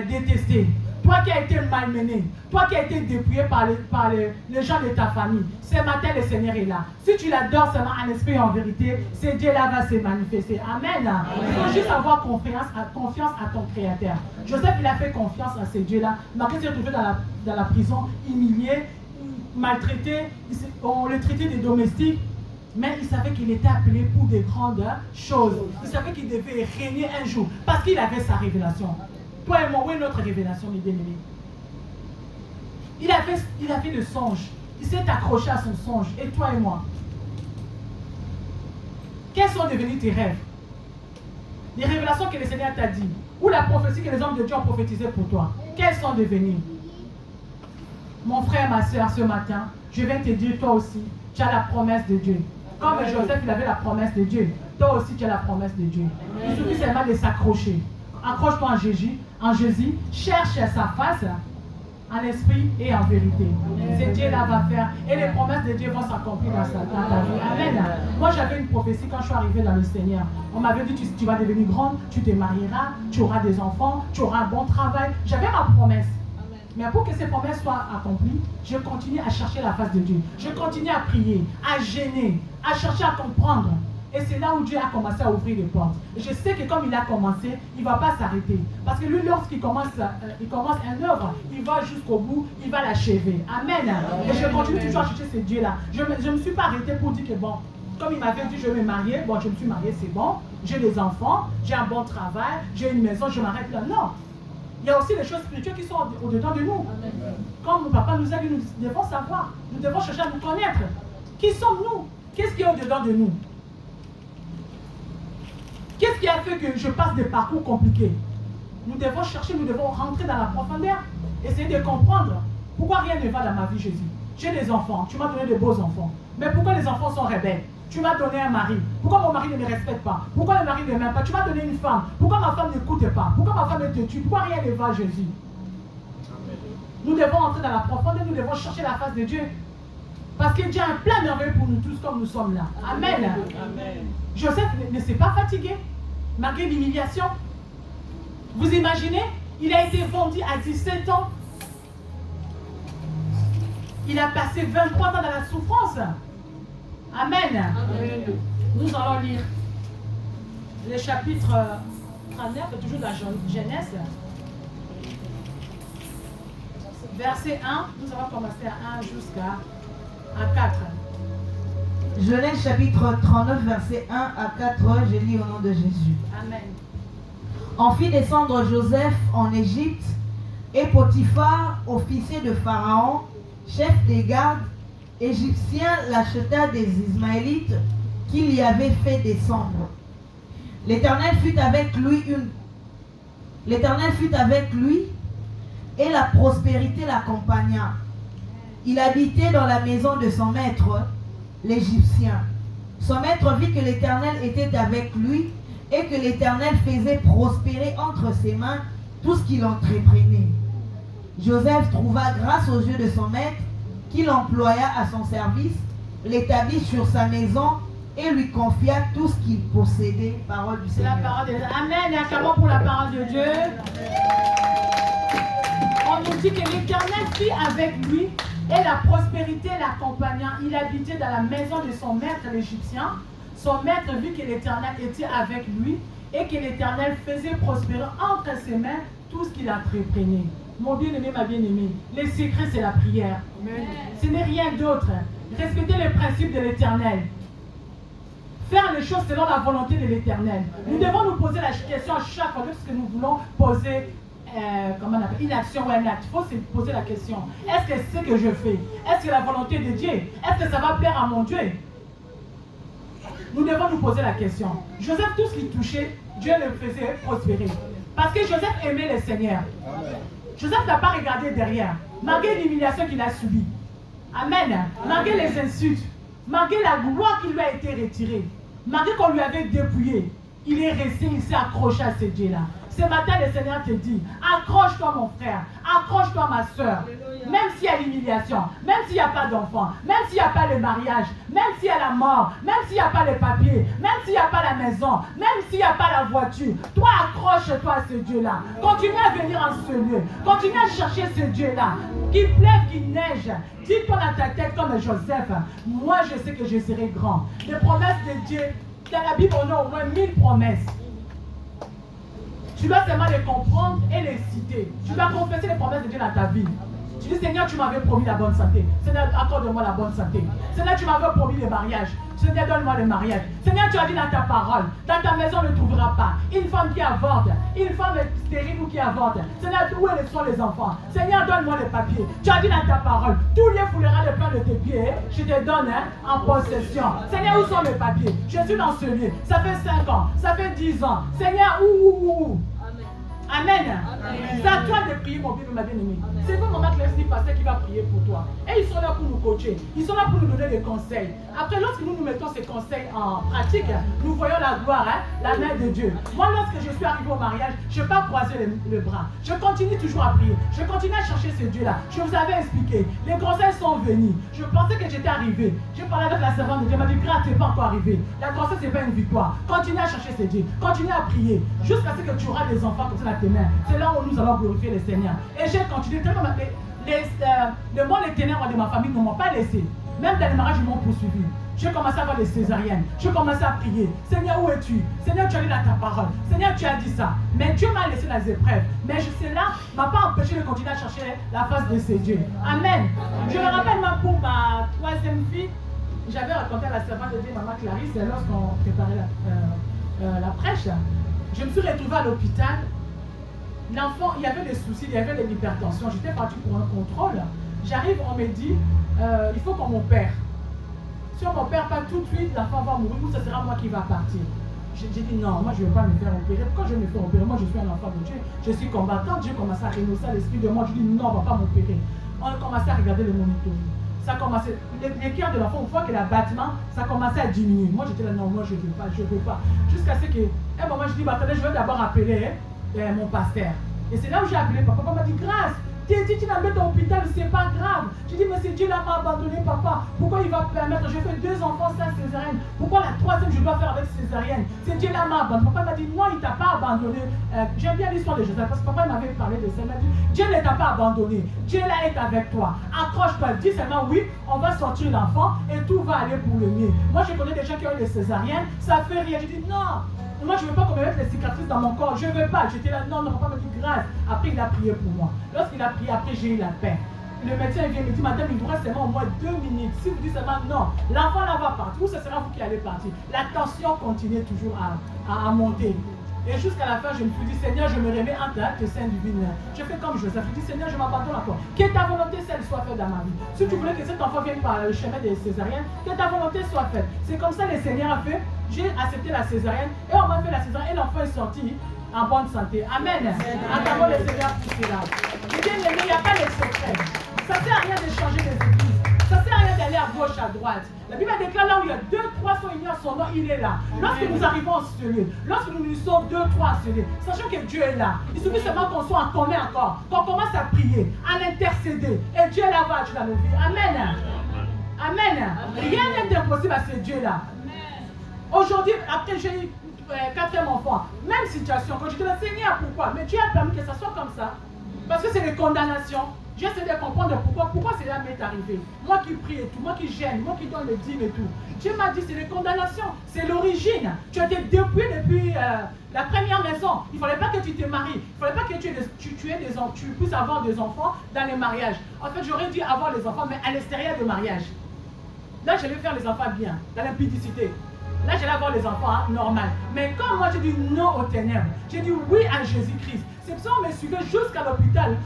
détesté, toi qui as été malmené, toi qui as été dépouillé par les gens de ta famille, ce matin le Seigneur est là. Si tu l'adores seulement en esprit et en vérité, ce Dieu-là va se manifester. Amen. Il faut juste avoir confiance à ton Créateur. Joseph, il a fait confiance à ce Dieu-là. Malgré qu'il s'est retrouvé dans la prison, humilié, maltraité, on le traitait des domestiques, mais il savait qu'il était appelé pour des grandes choses. Il savait qu'il devait régner un jour, parce qu'il avait sa révélation. Toi et moi, où est notre révélation, mes bien-aimés? Il avait le songe. Il s'est accroché à son songe. Et toi et moi? Quels sont devenus tes rêves? Les révélations que le Seigneur t'a dit, ou la prophétie que les hommes de Dieu ont prophétisée pour toi, quels sont devenus? Mon frère, ma soeur, ce matin, je viens te dire, toi aussi, tu as la promesse de Dieu. Comme Joseph, il avait la promesse de Dieu, toi aussi, tu as la promesse de Dieu. Il suffit seulement de s'accrocher. Accroche-toi en Jésus, cherche sa face en esprit et en vérité. C'est Dieu là va faire et les promesses de Dieu vont s'accomplir dans ta vie. Amen. Moi j'avais une prophétie quand je suis arrivée dans le Seigneur. On m'avait dit tu vas devenir grande, tu te marieras, tu auras des enfants, tu auras un bon travail. J'avais ma promesse. Mais pour que ces promesses soient accomplies, je continue à chercher la face de Dieu. Je continue à prier, à gêner, à chercher à comprendre. Et c'est là où Dieu a commencé à ouvrir les portes. Et je sais que comme il a commencé, il ne va pas s'arrêter. Parce que lui, lorsqu'il commence une œuvre, il va jusqu'au bout, il va l'achever. Amen. Et je continue toujours à chercher ce Dieu-là. Je ne me suis pas arrêté pour dire que bon, comme il m'avait dit je vais me marier, bon je me suis mariée, c'est bon, j'ai des enfants, j'ai un bon travail, j'ai une maison, je m'arrête là. Non. Il y a aussi des choses spirituelles qui sont au-dedans de nous. Comme mon papa nous a dit, nous devons savoir, nous devons chercher à nous connaître. Qui sommes-nous? Qu'est-ce qui est au-dedans de nous? Qu'est-ce qui a fait que je passe des parcours compliqués? Nous devons chercher, nous devons rentrer dans la profondeur, essayer de comprendre pourquoi rien ne va dans ma vie, Jésus. J'ai des enfants, tu m'as donné de beaux enfants. Mais pourquoi les enfants sont rebelles? Tu m'as donné un mari. Pourquoi mon mari ne me respecte pas? Pourquoi le mari ne m'aime pas? Tu m'as donné une femme. Pourquoi ma femme n'écoute pas? Pourquoi ma femme te tue? Pourquoi rien ne va, Jésus? Nous devons entrer dans la profondeur, nous devons chercher la face de Dieu. Parce que Dieu a un plan merveilleux pour nous tous comme nous sommes là. Amen. Amen. Joseph ne s'est pas fatigué, malgré l'humiliation. Vous imaginez? Il a été vendu à 17 ans. Il a passé 23 ans dans la souffrance. Amen. Amen. Nous allons lire le chapitre 39, toujours de la Genèse. Verset 1, nous allons commencer à 1 jusqu'à 4. Genèse chapitre 39, verset 1 à 4, je lis au nom de Jésus. Amen. On fit descendre Joseph en Égypte, et Potiphar, officier de Pharaon, chef des gardes égyptiens, l'acheta des Ismaélites qu'il y avait fait descendre. L'Éternel fut avec lui et la prospérité l'accompagna. Il habitait dans la maison de son maître, l'Égyptien. Son maître vit que l'Éternel était avec lui et que l'Éternel faisait prospérer entre ses mains tout ce qu'il entreprenait. Joseph trouva grâce aux yeux de son maître, qu'il employa à son service, l'établit sur sa maison et lui confia tout ce qu'il possédait. Parole du Seigneur. La parole de Dieu. Amen. Et acclamons pour la parole de Dieu. On nous dit que l'Éternel fit avec lui Et la prospérité l'accompagnant. Il habitait dans la maison de son maître l'Égyptien. Son maître vit que l'Éternel était avec lui et que l'Éternel faisait prospérer entre ses mains tout ce qu'il entreprenait. Mon bien-aimé, ma bien-aimée, le secret c'est la prière. Amen. Ce n'est rien d'autre. Respecter les principes de l'Éternel. Faire les choses selon la volonté de l'Éternel. Nous devons nous poser la question à chaque fois que nous voulons poser comment on appelle, une action ou un acte. Il faut se poser la question. Est-ce que c'est ce que je fais? Est-ce que la volonté de Dieu? Est-ce que ça va plaire à mon Dieu? Nous devons nous poser la question. Joseph, tout ce qu'il touchait, Dieu le faisait prospérer. Parce que Joseph aimait le Seigneur. Joseph n'a pas regardé derrière, malgré l'humiliation qu'il a subie. Amen. Malgré les insultes, malgré la gloire qui lui a été retirée, malgré qu'on lui avait dépouillé, il est resté, il s'est accroché à ce Dieu-là. Ce matin, le Seigneur te dit, accroche-toi mon frère, accroche-toi ma soeur. Même s'il y a l'humiliation, même s'il n'y a pas d'enfant, même s'il n'y a pas le mariage, même s'il y a la mort, même s'il n'y a pas les papiers, même s'il n'y a pas la maison, même s'il n'y a pas la voiture, toi accroche-toi à ce Dieu-là. Continue à venir en ce lieu. Continue à chercher ce Dieu-là. Qu'il pleuve, qu'il neige. Dis-toi dans ta tête comme Joseph, moi je sais que je serai grand. Les promesses de Dieu, dans la Bible on a au moins 1000 promesses. Tu dois seulement les comprendre et les citer. Tu dois confesser les promesses de Dieu dans ta vie. Tu dis, Seigneur, tu m'avais promis la bonne santé. Seigneur, accorde-moi la bonne santé. Seigneur, tu m'avais promis le mariage. Seigneur, donne-moi le mariage. Seigneur, tu as dit dans ta parole, dans ta maison, on ne trouvera pas une femme qui avorte, une femme stérile ou qui avorte. Seigneur, où sont les enfants? Seigneur, donne-moi les papiers. Tu as dit dans ta parole, tout lieu foulera le plan de tes pieds, je te donne en possession. Seigneur, où sont mes papiers? Je suis dans ce lieu. Ça fait 5 ans, ça fait 10 ans. Seigneur, où? Amen. C'est à toi de prier, mon bien, ma bien-aimée. C'est vous, maman Clélie, pasteur, qui va prier pour toi. Et ils sont là pour nous coacher. Ils sont là pour nous donner des conseils. Après, lorsque nous mettons ces conseils en pratique, nous voyons la gloire, la main de Dieu. Moi, lorsque je suis arrivé au mariage, je n'ai pas croisé le bras. Je continue toujours à prier. Je continue à chercher ce Dieu-là. Je vous avais expliqué. Les conseils sont venus. Je pensais que j'étais arrivé. Je parlais avec la servante de Dieu. Elle m'a dit, grâce, tu n'es pas encore arrivé. La grossesse, ce n'est pas une victoire. Continue à chercher ce Dieu. Continue à prier. Jusqu'à ce que tu auras des enfants comme ça dans tes mains. C'est là où nous allons glorifier le Seigneur. Et j'ai continué. Le monde les ténèbres de ma famille ne m'ont pas laissé. Même dans les mariages, ils m'ont poursuivi. J'ai commencé à avoir des césariennes. J'ai commencé à prier. Seigneur, où es-tu? Seigneur, tu as dit dans ta parole. Seigneur, tu as dit ça. Mais Dieu m'a laissé dans les épreuves. Mais cela ne m'a pas empêché de continuer à chercher la face de ces dieux. Amen. Je me rappelle moi pour ma 3e fille. J'avais raconté à la servante de Dieu, maman Clarisse, lorsqu'on préparait la prêche. Je me suis retrouvée à l'hôpital. L'enfant, il y avait des soucis, il y avait de l'hypertension. J'étais partie pour un contrôle. J'arrive, on me dit, il faut qu'on m'opère. Si on ne m'opère pas tout de suite, l'enfant va mourir ou ce sera moi qui va partir. J'ai dit non, moi je ne vais pas me faire opérer. Pourquoi je me fais opérer? Moi je suis un enfant de Dieu, je suis combattant. Dieu commence à renoncer à l'esprit de moi. Je dis non, on ne va pas m'opérer. On a commencé à regarder le monitoring. Ça commençait, les cœurs de l'enfant, on voit que l'abattement, ça commençait à diminuer. Moi j'étais là, non, moi je ne veux pas, je ne veux pas. Jusqu'à ce que, un moment je dis, bah, attendez, je vais d'abord appeler mon pasteur. Et c'est là où j'ai appelé papa. Papa m'a dit, grâce, tu m'amènes à l'hôpital, c'est pas grave. Je dis, mais c'est Dieu là m'a abandonné, papa. Pourquoi il va permettre? J'ai fait 2 enfants sans césarienne. Pourquoi la 3e je dois faire avec césarienne? C'est Dieu là m'a abandonné. Papa m'a dit, non, il t'a pas abandonné. J'aime bien l'histoire de Joseph parce que papa m'avait parlé de ça. Il m'a dit, Dieu ne t'a pas abandonné. Dieu là est avec toi. Accroche-toi, dis seulement oui, on va sortir l'enfant et tout va aller pour le mieux. Moi, je connais des gens qui ont eu des césariennes, ça fait rien. Je dis, non. Moi, je ne veux pas qu'on me mette les cicatrices dans mon corps. Je ne veux pas. J'étais là, non, papa me dit grâce. Après, il a prié pour moi. Lorsqu'il a prié, après, j'ai eu la paix. Le médecin vient me dire, madame, il vous reste seulement au moins 2 minutes. Si vous dites seulement non, l'enfant là va partir. Ou ce sera vous qui allez partir. La tension continue toujours à monter. Et jusqu'à la fin, je me suis dit, Seigneur, je me remets entre tes seins divines. Je fais comme Joseph. Je dis, Seigneur, je m'abandonne à toi. Que ta volonté, celle soit faite dans ma vie. Si tu voulais que cet enfant vienne par le chemin des césariennes, que ta volonté soit faite. C'est comme ça que le Seigneur a fait. J'ai accepté la césarienne et on m'a fait la césarienne et l'enfant est sorti en bonne santé. Amen. Acclamons le Seigneur pour cela. Bien-aimé, il n'y a pas de secret. Ça ne sert à rien de changer les églises. Ça ne sert à rien d'aller à gauche, à droite. La Bible déclare là où il y a 2, 3 sont unis en son nom, il est là. Lorsque nous arrivons en ce lieu, lorsque nous nous sommes 2, 3 en ce lieu, sachant que Dieu est là, il suffit seulement qu'on soit en commun encore, qu'on commence à prier, à l'intercéder, et Dieu là va agir dans nos vies. Amen. Amen. Rien n'est impossible à ce Dieu-là. Aujourd'hui, après j'ai eu 4e enfant, même situation, quand je dis Seigneur, pourquoi? Mais Dieu a permis que ça soit comme ça. Parce que c'est les condamnations. J'essaie de comprendre pourquoi cela m'est arrivé. Moi qui prie et tout, moi qui gêne, moi qui donne le dîme et tout. Dieu m'a dit c'est les condamnations, c'est l'origine. Tu as été dépouillé depuis la première maison. Il ne fallait pas que tu te maries. Il ne fallait pas que tu puisses avoir des enfants dans les mariages. En fait, j'aurais dû avoir les enfants, mais à l'extérieur du mariage. Là, je vais faire les enfants bien, dans l'impudicité. Là, j'allais avoir les enfants normal. Mais quand moi, j'ai dit non aux ténèbres, j'ai dit oui à Jésus-Christ. C'est pour ça qu'on me suivait jusqu'à l'hôpital.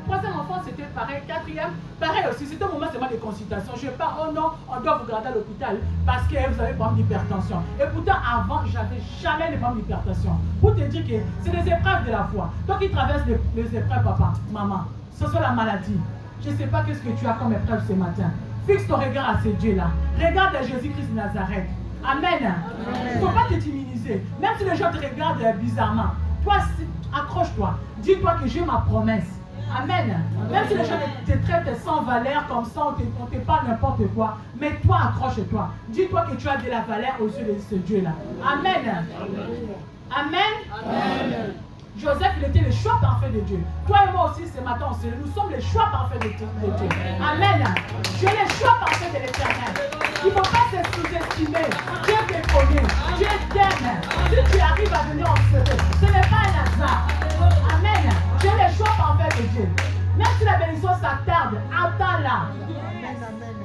Troisième enfant, c'était pareil. Quatrième, pareil aussi. C'était un moment seulement de consultation. Je ne vais pas, oh non, on doit vous garder à l'hôpital parce que vous avez des problèmes d'hypertension. Et pourtant, avant, je n'avais jamais les problèmes d'hypertension. Pour te dire que c'est des épreuves de la foi. Toi qui traverses les épreuves, papa, maman, ce soit la maladie. Je ne sais pas qu'est-ce que tu as comme épreuve ce matin. Fixe ton regard à ce Dieu-là. Regarde à Jésus-Christ de Nazareth. Amen. Il ne faut pas te timiniser. Même si les gens te regardent bizarrement. Toi, accroche-toi. Dis-toi que j'ai ma promesse. Amen. Même si les gens te traitent sans valeur comme ça, on te parle n'importe quoi. Mais toi, accroche-toi. Dis-toi que tu as de la valeur aux yeux de ce Dieu-là. Amen. Amen. Joseph, il était le choix parfait de Dieu. Toi et moi aussi, ce matin, nous sommes les choix parfaits de Dieu. Amen. Tu es le choix parfait de l'Éternel. Il ne faut pas se sous-estimer. Dieu te connaît. Dieu t'aime. Si tu arrives à venir en secret, ce n'est pas un hasard. Amen. Tu es le choix parfait de Dieu. Même si la bénédiction s'attarde, attends-la.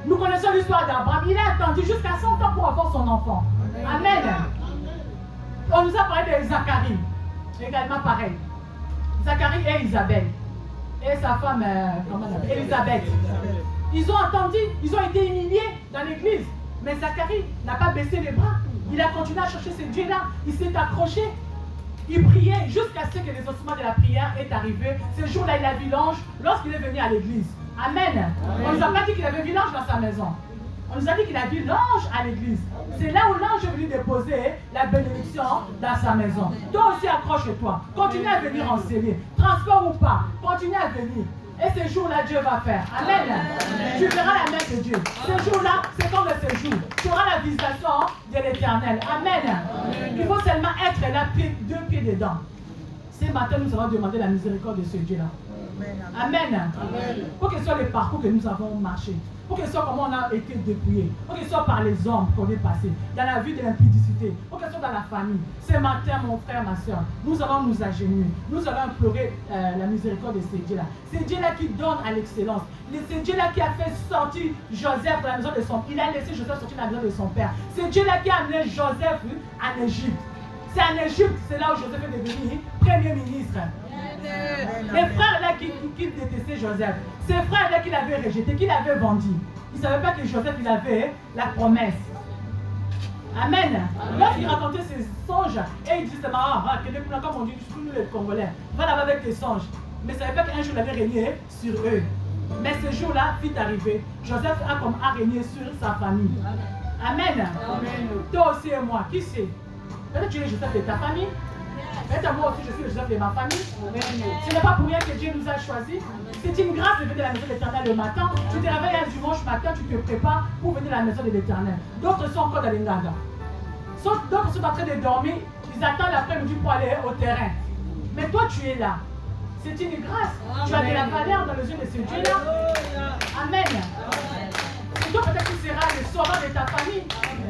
Nous connaissons l'histoire d'Abraham. Il a attendu jusqu'à 100 ans pour avoir son enfant. Amen. On nous a parlé de Zacharie. Également pareil. Zacharie et Isabelle. Et sa femme, comment elle s'appelle, Elisabeth. Ils ont attendu, ils ont été humiliés dans l'église. Mais Zacharie n'a pas baissé les bras. Il a continué à chercher ce Dieu-là. Il s'est accroché. Il priait jusqu'à ce que les ossements de la prière aient arrivé. Ce jour-là, il a vu l'ange lorsqu'il est venu à l'église. Amen. On ne nous a pas dit qu'il avait vu l'ange dans sa maison. On nous a dit qu'il a vu l'ange à l'église. C'est là où l'ange est venu déposer la bénédiction dans sa maison. Toi aussi, accroche-toi. Continue à venir enseigner. Transport ou pas, continue à venir. Et ce jour-là, Dieu va faire. Amen. Tu verras la main de Dieu. Ce jour-là, c'est comme le séjour. Tu auras la visitation de l'Éternel. Amen. Il faut seulement être là, deux pieds dedans. Ce matin, nous allons demander la miséricorde de ce Dieu-là. Amen. Pour que ce soit le parcours que nous avons marché. Pour que ce soit comment on a été dépouillé. Pour que ce soit par les hommes qu'on est passé. Dans la vie de l'impudicité. Pour que ce soit dans la famille. Ce matin, mon frère, ma soeur, nous allons nous agenouiller. Nous allons implorer la miséricorde de ce Dieu-là. C'est Dieu-là qui donne à l'excellence. C'est Dieu-là qui a fait sortir Joseph de la maison de son père. Il a laissé Joseph sortir de la maison de son père. C'est Dieu-là qui a amené Joseph en Égypte. C'est en Égypte, c'est là où Joseph est devenu premier ministre. Les frères là qui détestaient Joseph, ces frères là qui l'avaient rejeté, qui l'avaient vendu, ils ne savaient pas que Joseph il avait la promesse. Amen. Lorsqu'il racontait ses songes, et il disait comme on dit, nous les Congolais, va là-bas avec tes songes. Mais ils ne savaient pas qu'un jour il allait régner sur eux. Mais ce jour-là, fit arriver, Joseph a régné sur sa famille. Amen. Toi aussi et moi, qui sait? Peut-être tu es Joseph de ta famille. Peut-être moi aussi je suis le Joseph de ma famille. Ce n'est pas pour rien que Dieu nous a choisis. C'est une grâce de venir à la maison de l'Éternel le matin. Tu te réveilles un dimanche matin, tu te prépares pour venir à la maison de l'Éternel. D'autres sont encore dans les Ngaga. D'autres sont en train de dormir. Ils attendent l'après-midi pour aller au terrain. Mais toi tu es là. C'est une grâce. Tu as de la valeur dans les yeux de ce Dieu-là. Amen. Et toi peut-être tu seras le sauveur de ta famille.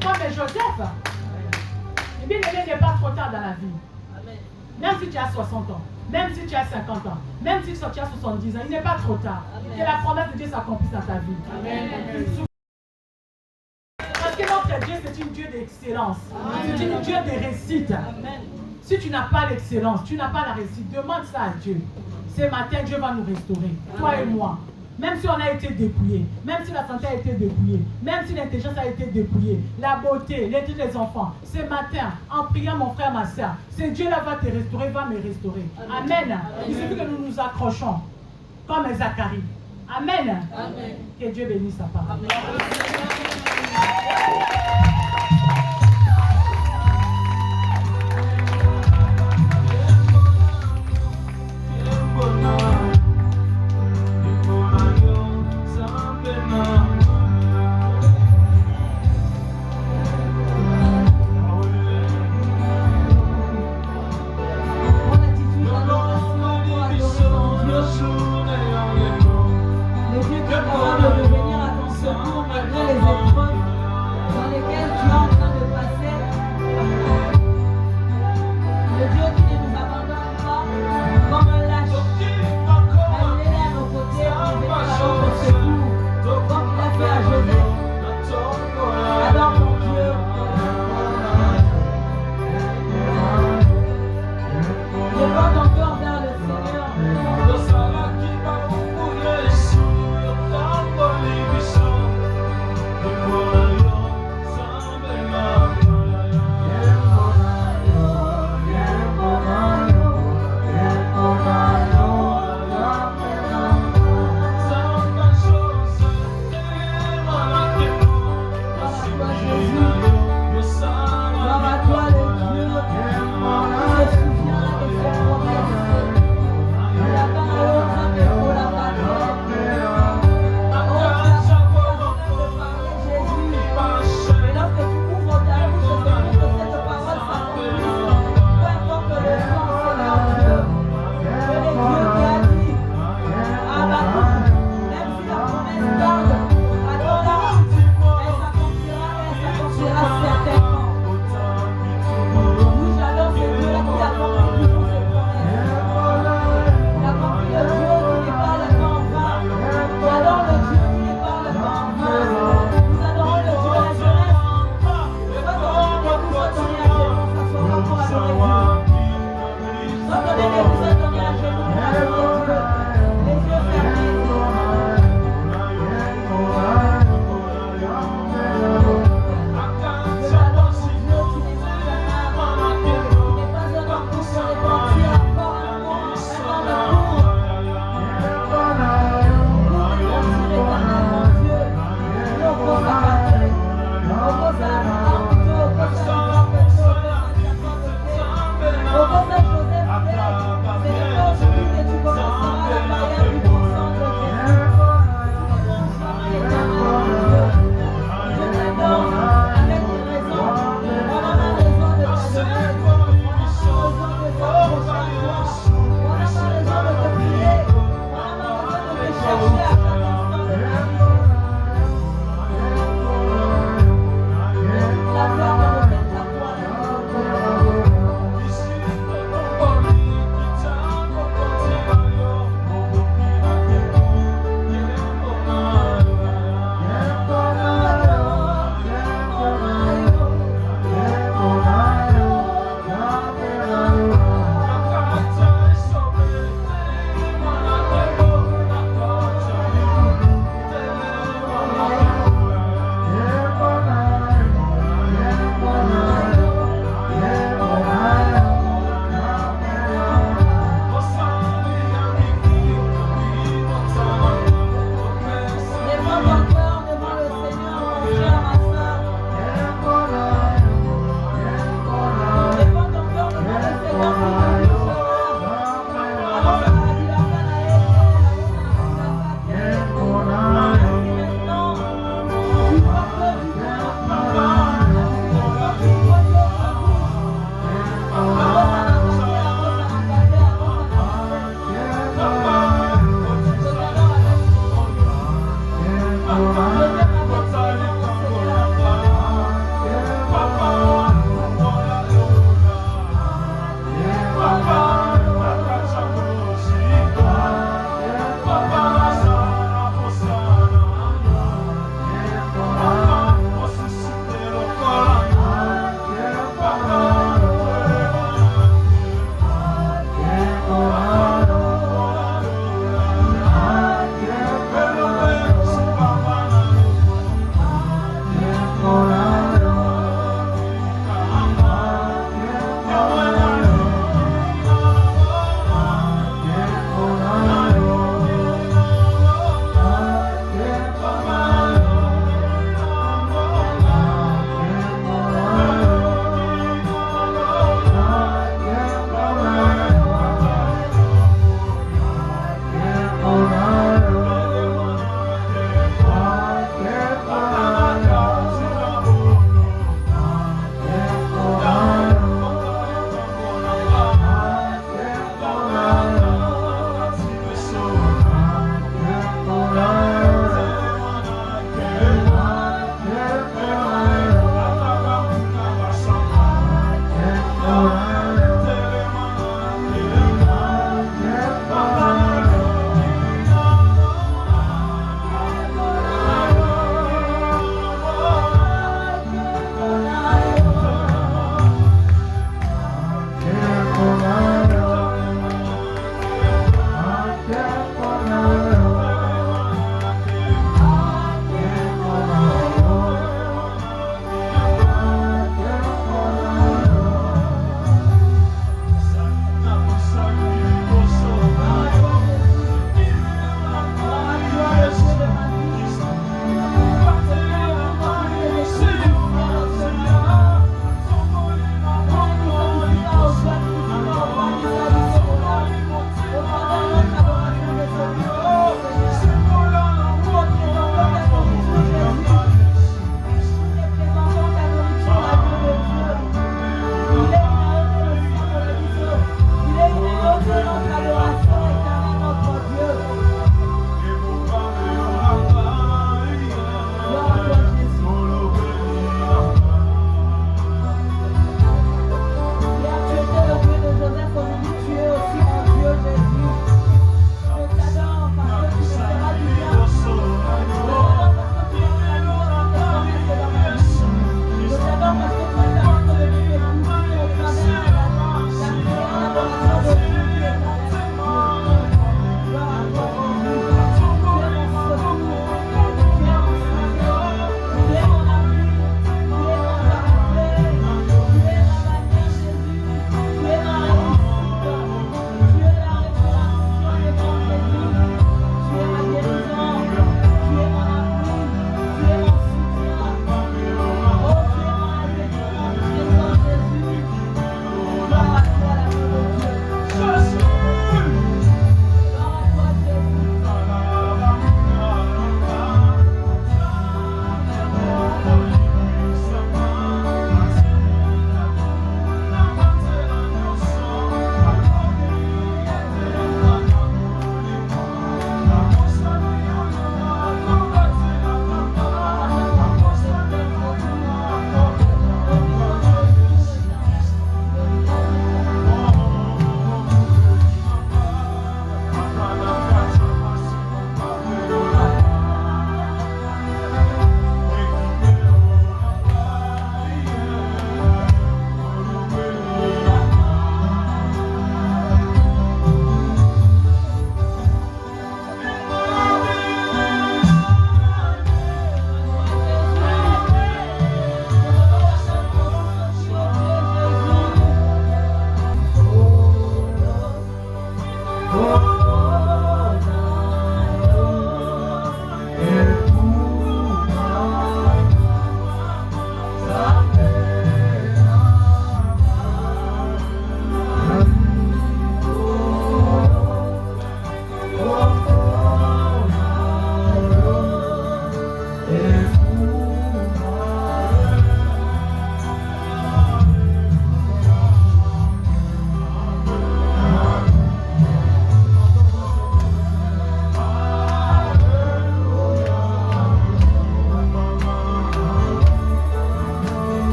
Comme Joseph. Eh bien, il n'est pas trop tard dans la vie. Même si tu as 60 ans, même si tu as 50 ans, même si tu as 70 ans, il n'est pas trop tard. Que la promesse de Dieu s'accomplisse dans ta vie. Amen. Parce que notre Dieu, c'est un Dieu d'excellence. C'est un Dieu de réussite. Si tu n'as pas l'excellence, tu n'as pas la réussite, demande ça à Dieu. Ce matin, Dieu va nous restaurer, toi et moi. Même si on a été dépouillé, même si la santé a été dépouillée, même si l'intelligence a été dépouillée, la beauté, l'étude des enfants, ce matin, en priant mon frère, ma soeur, ce Dieu-là va te restaurer, va me restaurer. Amen. Il suffit que nous nous accrochons, comme Zacharie. Amen. Amen. Que Dieu bénisse sa parole. Prends l'attitude d'adoration pour adorer ton Dieu.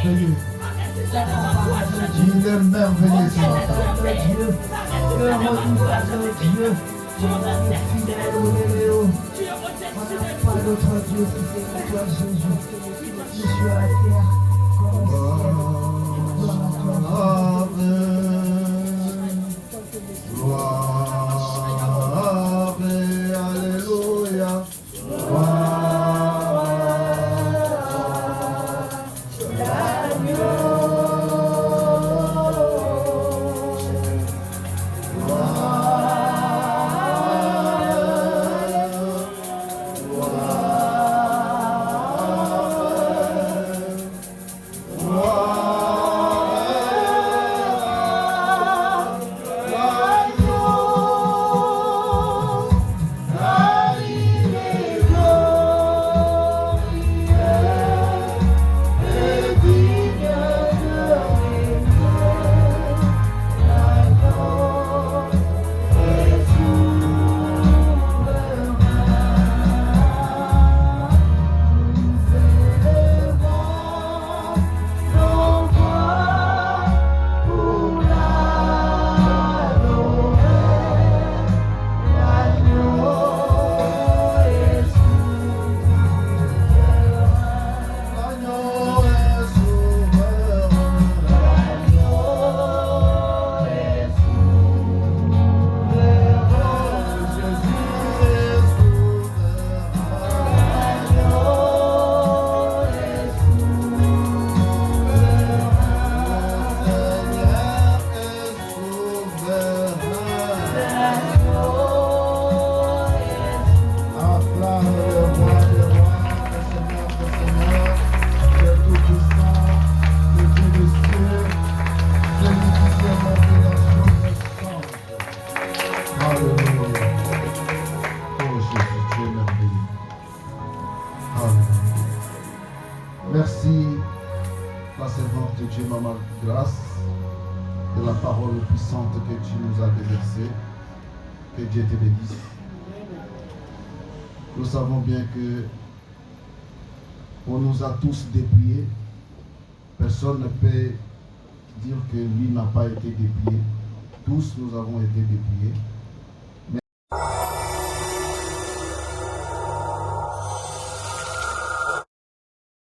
merveilleux. Il est merveilleux ce matin. Dieu, heureux Dieu. Fidèle au Néo. On n'a pas d'autre Dieu si c'est toi, Jésus. Tu es sur la terre comme au ciel. Gloire et alléluia. Merci, la servante de Dieu, Maman Grâce, de la parole puissante que tu nous as déversée. Que Dieu te bénisse. Nous savons bien que on nous a tous dépouillés. Personne ne peut dire que lui n'a pas été dépouillé. Tous nous avons été dépouillés.